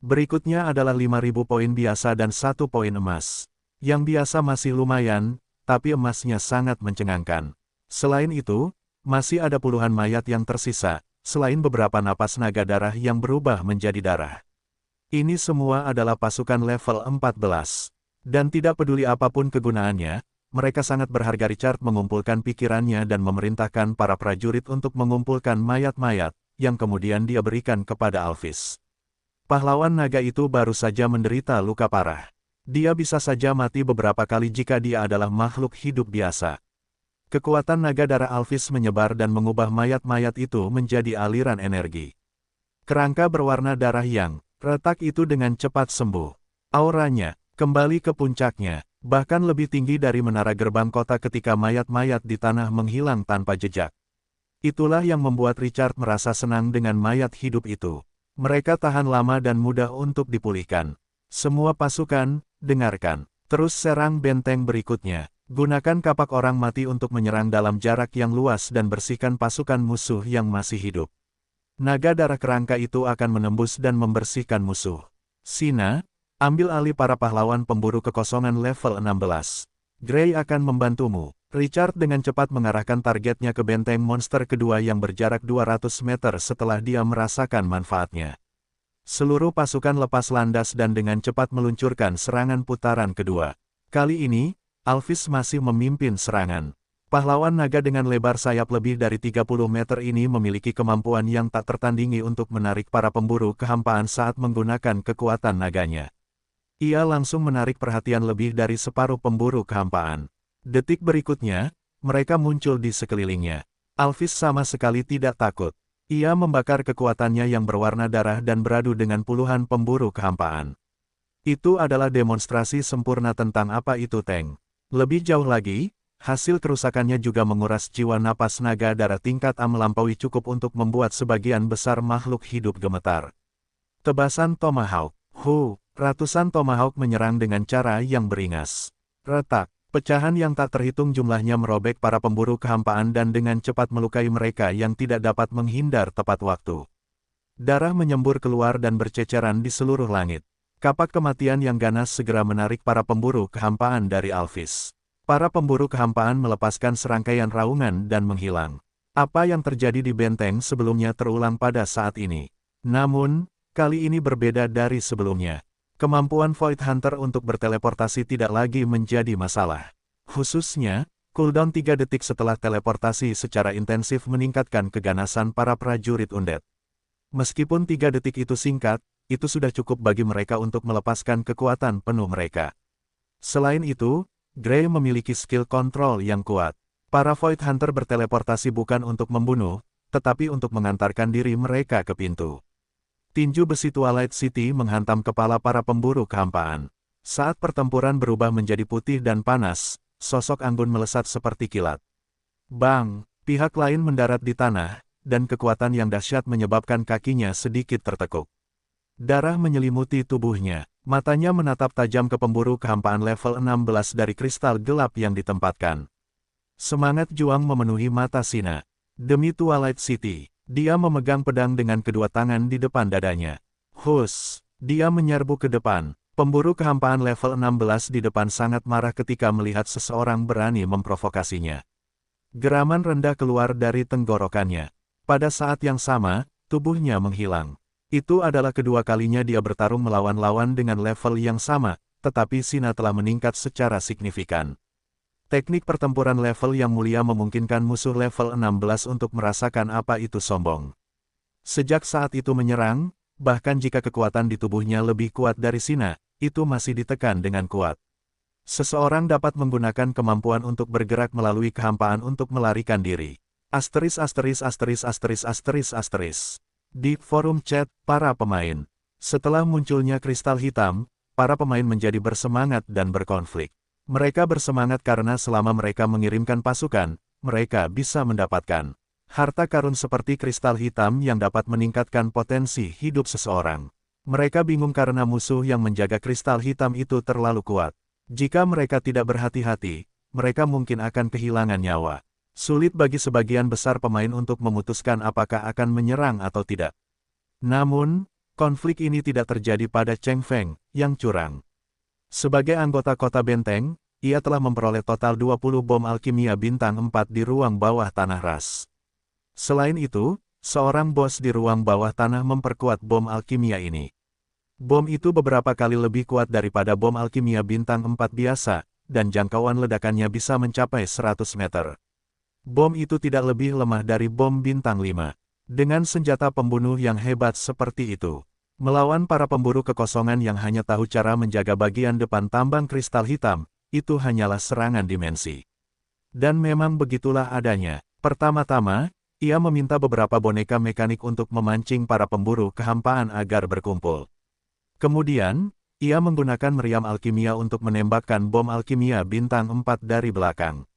A: Berikutnya adalah 5.000 poin biasa dan 1 poin emas. Yang biasa masih lumayan, tapi emasnya sangat mencengangkan. Selain itu, masih ada puluhan mayat yang tersisa, selain beberapa napas naga darah yang berubah menjadi darah. Ini semua adalah pasukan level 14. Dan tidak peduli apapun kegunaannya, mereka sangat berharga. Richard mengumpulkan pikirannya dan memerintahkan para prajurit untuk mengumpulkan mayat-mayat, yang kemudian dia berikan kepada Alphys. Pahlawan naga itu baru saja menderita luka parah. Dia bisa saja mati beberapa kali jika dia adalah makhluk hidup biasa. Kekuatan naga darah Alphys menyebar dan mengubah mayat-mayat itu menjadi aliran energi. Kerangka berwarna darah yang retak itu dengan cepat sembuh. Auranya kembali ke puncaknya, bahkan lebih tinggi dari menara gerbang kota ketika mayat-mayat di tanah menghilang tanpa jejak. Itulah yang membuat Richard merasa senang dengan mayat hidup itu. Mereka tahan lama dan mudah untuk dipulihkan. Semua pasukan, dengarkan. Terus serang benteng berikutnya. Gunakan kapak orang mati untuk menyerang dalam jarak yang luas dan bersihkan pasukan musuh yang masih hidup. Naga darah kerangka itu akan menembus dan membersihkan musuh. Sina, ambil alih para pahlawan pemburu kekosongan level 16. Gray akan membantumu. Richard dengan cepat mengarahkan targetnya ke benteng monster kedua yang berjarak 200 meter setelah dia merasakan manfaatnya. Seluruh pasukan lepas landas dan dengan cepat meluncurkan serangan putaran kedua. Kali ini, Alphys masih memimpin serangan. Pahlawan naga dengan lebar sayap lebih dari 30 meter ini memiliki kemampuan yang tak tertandingi untuk menarik para pemburu kehampaan saat menggunakan kekuatan naganya. Ia langsung menarik perhatian lebih dari separuh pemburu kehampaan. Detik berikutnya, mereka muncul di sekelilingnya. Alphys sama sekali tidak takut. Ia membakar kekuatannya yang berwarna darah dan beradu dengan puluhan pemburu kehampaan. Itu adalah demonstrasi sempurna tentang apa itu tank. Lebih jauh lagi, hasil kerusakannya juga menguras jiwa napas naga darah tingkat A melampaui cukup untuk membuat sebagian besar makhluk hidup gemetar. Tebasan Tomahawk. Ratusan Tomahawk menyerang dengan cara yang beringas. Retak. Pecahan yang tak terhitung jumlahnya merobek para pemburu kehampaan dan dengan cepat melukai mereka yang tidak dapat menghindar tepat waktu. Darah menyembur keluar dan berceceran di seluruh langit. Kapak kematian yang ganas segera menarik para pemburu kehampaan dari Alphys. Para pemburu kehampaan melepaskan serangkaian raungan dan menghilang. Apa yang terjadi di benteng sebelumnya terulang pada saat ini. Namun, kali ini berbeda dari sebelumnya. Kemampuan Void Hunter untuk berteleportasi tidak lagi menjadi masalah. Khususnya, cooldown 3 detik setelah teleportasi secara intensif meningkatkan keganasan para prajurit undead. Meskipun 3 detik itu singkat, itu sudah cukup bagi mereka untuk melepaskan kekuatan penuh mereka. Selain itu, Gray memiliki skill kontrol yang kuat. Para Void Hunter berteleportasi bukan untuk membunuh, tetapi untuk mengantarkan diri mereka ke pintu. Tinju besi Twilight City menghantam kepala para pemburu kehampaan. Saat pertempuran berubah menjadi putih dan panas, sosok Anggun melesat seperti kilat. Bang! Pihak lain mendarat di tanah, dan kekuatan yang dahsyat menyebabkan kakinya sedikit tertekuk. Darah menyelimuti tubuhnya. Matanya menatap tajam ke pemburu kehampaan level 16 dari kristal gelap yang ditempatkan. Semangat juang memenuhi mata Sina. Demi Twilight City. Dia memegang pedang dengan kedua tangan di depan dadanya. Dia menyerbu ke depan. Pemburu kehampaan level 16 di depan sangat marah ketika melihat seseorang berani memprovokasinya. Geraman rendah keluar dari tenggorokannya. Pada saat yang sama, tubuhnya menghilang. Itu adalah kedua kalinya dia bertarung melawan lawan dengan level yang sama, tetapi Sina telah meningkat secara signifikan. Teknik pertempuran level yang mulia memungkinkan musuh level 16 untuk merasakan apa itu sombong. Sejak saat itu menyerang, bahkan jika kekuatan di tubuhnya lebih kuat dari Sina, itu masih ditekan dengan kuat. Seseorang dapat menggunakan kemampuan untuk bergerak melalui kehampaan untuk melarikan diri. Asteris asteris asteris asteris asteris asteris. Di forum chat, para pemain. Setelah munculnya kristal hitam, para pemain menjadi bersemangat dan berkonflik. Mereka bersemangat karena selama mereka mengirimkan pasukan, mereka bisa mendapatkan harta karun seperti kristal hitam yang dapat meningkatkan potensi hidup seseorang. Mereka bingung karena musuh yang menjaga kristal hitam itu terlalu kuat. Jika mereka tidak berhati-hati, mereka mungkin akan kehilangan nyawa. Sulit bagi sebagian besar pemain untuk memutuskan apakah akan menyerang atau tidak. Namun, konflik ini tidak terjadi pada Cheng Feng, yang curang. Sebagai anggota kota benteng, ia telah memperoleh total 20 bom alkimia bintang 4 di ruang bawah tanah ras. Selain itu, seorang bos di ruang bawah tanah memperkuat bom alkimia ini. Bom itu beberapa kali lebih kuat daripada bom alkimia bintang 4 biasa, dan jangkauan ledakannya bisa mencapai 100 meter. Bom itu tidak lebih lemah dari bom bintang 5. Dengan senjata pembunuh yang hebat seperti itu, melawan para pemburu kekosongan yang hanya tahu cara menjaga bagian depan tambang kristal hitam, itu hanyalah serangan dimensi. Dan memang begitulah adanya. Pertama-tama, ia meminta beberapa boneka mekanik untuk memancing para pemburu kehampaan agar berkumpul. Kemudian, ia menggunakan meriam alkimia untuk menembakkan bom alkimia bintang 4 dari belakang.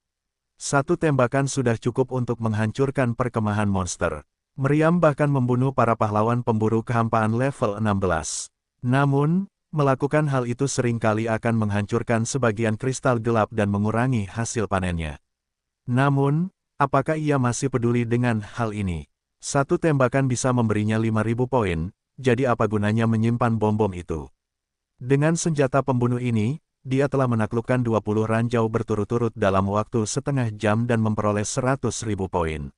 A: Satu tembakan sudah cukup untuk menghancurkan perkemahan monster. Meriam bahkan membunuh para pahlawan pemburu kehampaan level 16. Namun, melakukan hal itu seringkali akan menghancurkan sebagian kristal gelap dan mengurangi hasil panennya. Namun, apakah ia masih peduli dengan hal ini? Satu tembakan bisa memberinya 5.000 poin, jadi apa gunanya menyimpan bom-bom itu? Dengan senjata pembunuh ini, dia telah menaklukkan 20 ranjau berturut-turut dalam waktu setengah jam dan memperoleh 100.000 poin.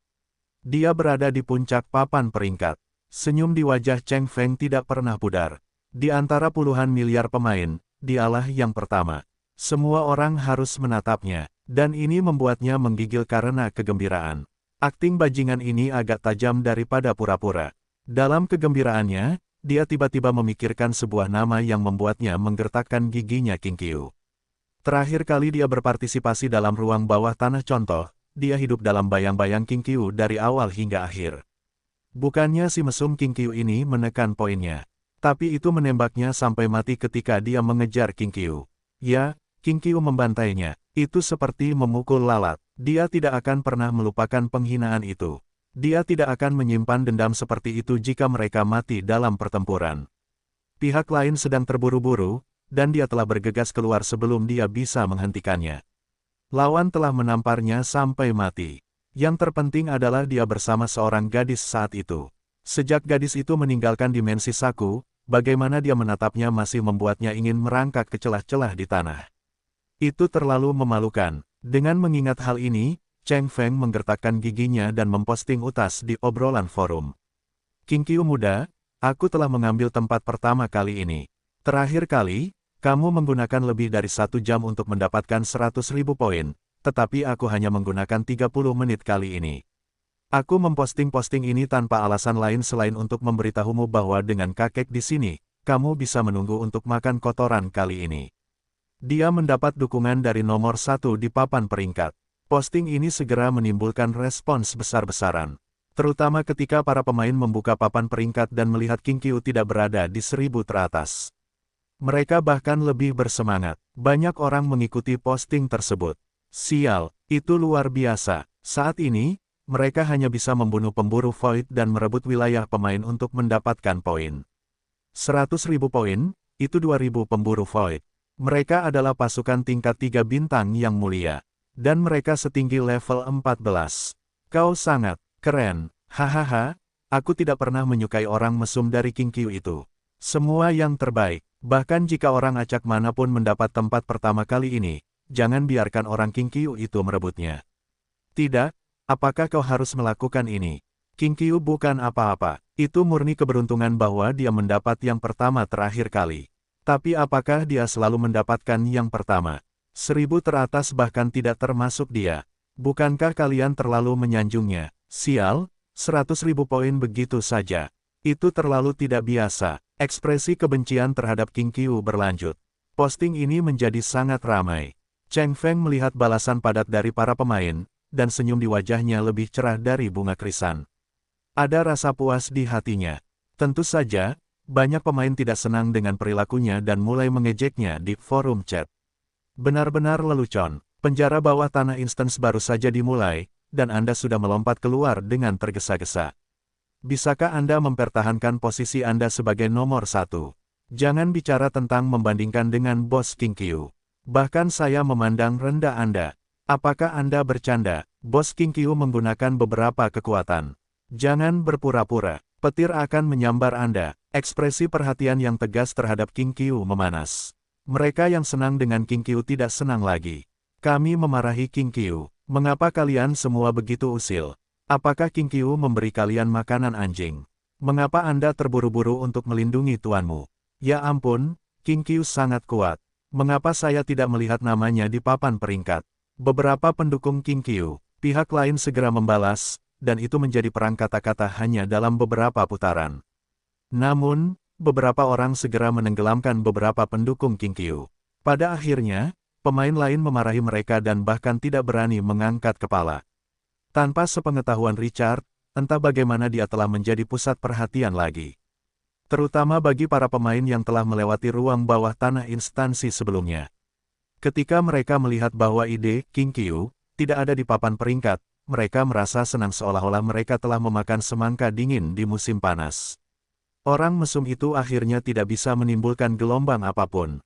A: Dia berada di puncak papan peringkat. Senyum di wajah Cheng Feng tidak pernah pudar. Di antara puluhan miliar pemain, dialah yang pertama. Semua orang harus menatapnya, dan ini membuatnya menggigil karena kegembiraan. Akting bajingan ini agak tajam daripada pura-pura. Dalam kegembiraannya, dia tiba-tiba memikirkan sebuah nama yang membuatnya menggertakkan giginya Qingqiu. Terakhir kali dia berpartisipasi dalam ruang bawah tanah contoh, dia hidup dalam bayang-bayang Qingqiu dari awal hingga akhir. Bukannya si mesum Qingqiu ini menekan poinnya, tapi itu menembaknya sampai mati ketika dia mengejar Qingqiu. Ya, Qingqiu membantainya. Itu seperti memukul lalat. Dia tidak akan pernah melupakan penghinaan itu. Dia tidak akan menyimpan dendam seperti itu jika mereka mati dalam pertempuran. Pihak lain sedang terburu-buru, dan dia telah bergegas keluar sebelum dia bisa menghentikannya. Lawan telah menamparnya sampai mati. Yang terpenting adalah dia bersama seorang gadis saat itu. Sejak gadis itu meninggalkan dimensi Saku, bagaimana dia menatapnya masih membuatnya ingin merangkak ke celah-celah di tanah. Itu terlalu memalukan. Dengan mengingat hal ini, Cheng Feng menggertakkan giginya dan memposting utas di obrolan forum. Qingqiu muda, aku telah mengambil tempat pertama kali ini. Terakhir kali, kamu menggunakan lebih dari 1 jam untuk mendapatkan 100.000 poin, tetapi aku hanya menggunakan 30 menit kali ini. Aku memposting ini tanpa alasan lain selain untuk memberitahumu bahwa dengan kakek di sini, kamu bisa menunggu untuk makan kotoran kali ini. Dia mendapat dukungan dari nomor 1 di papan peringkat. Posting ini segera menimbulkan respons besar-besaran. Terutama ketika para pemain membuka papan peringkat dan melihat Qingqiu tidak berada di 1000 teratas. Mereka bahkan lebih bersemangat. Banyak orang mengikuti posting tersebut. Sial, itu luar biasa. Saat ini, mereka hanya bisa membunuh pemburu Void dan merebut wilayah pemain untuk mendapatkan poin. 100.000 poin, itu 2.000 pemburu Void. Mereka adalah pasukan tingkat 3 bintang yang mulia. Dan mereka setinggi level 14. Kau sangat keren. Hahaha, aku tidak pernah menyukai orang mesum dari Qingqiu itu. Semua yang terbaik. Bahkan jika orang acak manapun mendapat tempat pertama kali ini, jangan biarkan orang Qingqiu itu merebutnya. Tidak, apakah kau harus melakukan ini? Qingqiu bukan apa-apa. Itu murni keberuntungan bahwa dia mendapat yang pertama terakhir kali. Tapi apakah dia selalu mendapatkan yang pertama? 1000 teratas bahkan tidak termasuk dia. Bukankah kalian terlalu menyanjungnya? Sial, 100.000 poin begitu saja. Itu terlalu tidak biasa. Ekspresi kebencian terhadap King Qiu berlanjut. Posting ini menjadi sangat ramai. Cheng Feng melihat balasan padat dari para pemain, dan senyum di wajahnya lebih cerah dari bunga krisan. Ada rasa puas di hatinya. Tentu saja, banyak pemain tidak senang dengan perilakunya dan mulai mengejeknya di forum chat. Benar-benar lelucon. Penjara bawah tanah Instance baru saja dimulai, dan Anda sudah melompat keluar dengan tergesa-gesa. Bisakah Anda mempertahankan posisi Anda sebagai nomor 1? Jangan bicara tentang membandingkan dengan bos King Qiu. Bahkan saya memandang rendah Anda. Apakah Anda bercanda? Bos King Qiu menggunakan beberapa kekuatan. Jangan berpura-pura. Petir akan menyambar Anda. Ekspresi perhatian yang tegas terhadap King Qiu memanas. Mereka yang senang dengan King Qiu tidak senang lagi. Kami memarahi King Qiu. Mengapa kalian semua begitu usil? Apakah King Qiu memberi kalian makanan anjing? Mengapa Anda terburu-buru untuk melindungi tuanmu? Ya ampun, King Qiu sangat kuat. Mengapa saya tidak melihat namanya di papan peringkat? Beberapa pendukung King Qiu, pihak lain segera membalas, dan itu menjadi perang kata-kata hanya dalam beberapa putaran. Namun, beberapa orang segera menenggelamkan beberapa pendukung King Qiu. Pada akhirnya, pemain lain memarahi mereka dan bahkan tidak berani mengangkat kepala. Tanpa sepengetahuan Richard, entah bagaimana dia telah menjadi pusat perhatian lagi. Terutama bagi para pemain yang telah melewati ruang bawah tanah instansi sebelumnya. Ketika mereka melihat bahwa ide King Qiu tidak ada di papan peringkat, mereka merasa senang seolah-olah mereka telah memakan semangka dingin di musim panas. Orang mesum itu akhirnya tidak bisa menimbulkan gelombang apapun.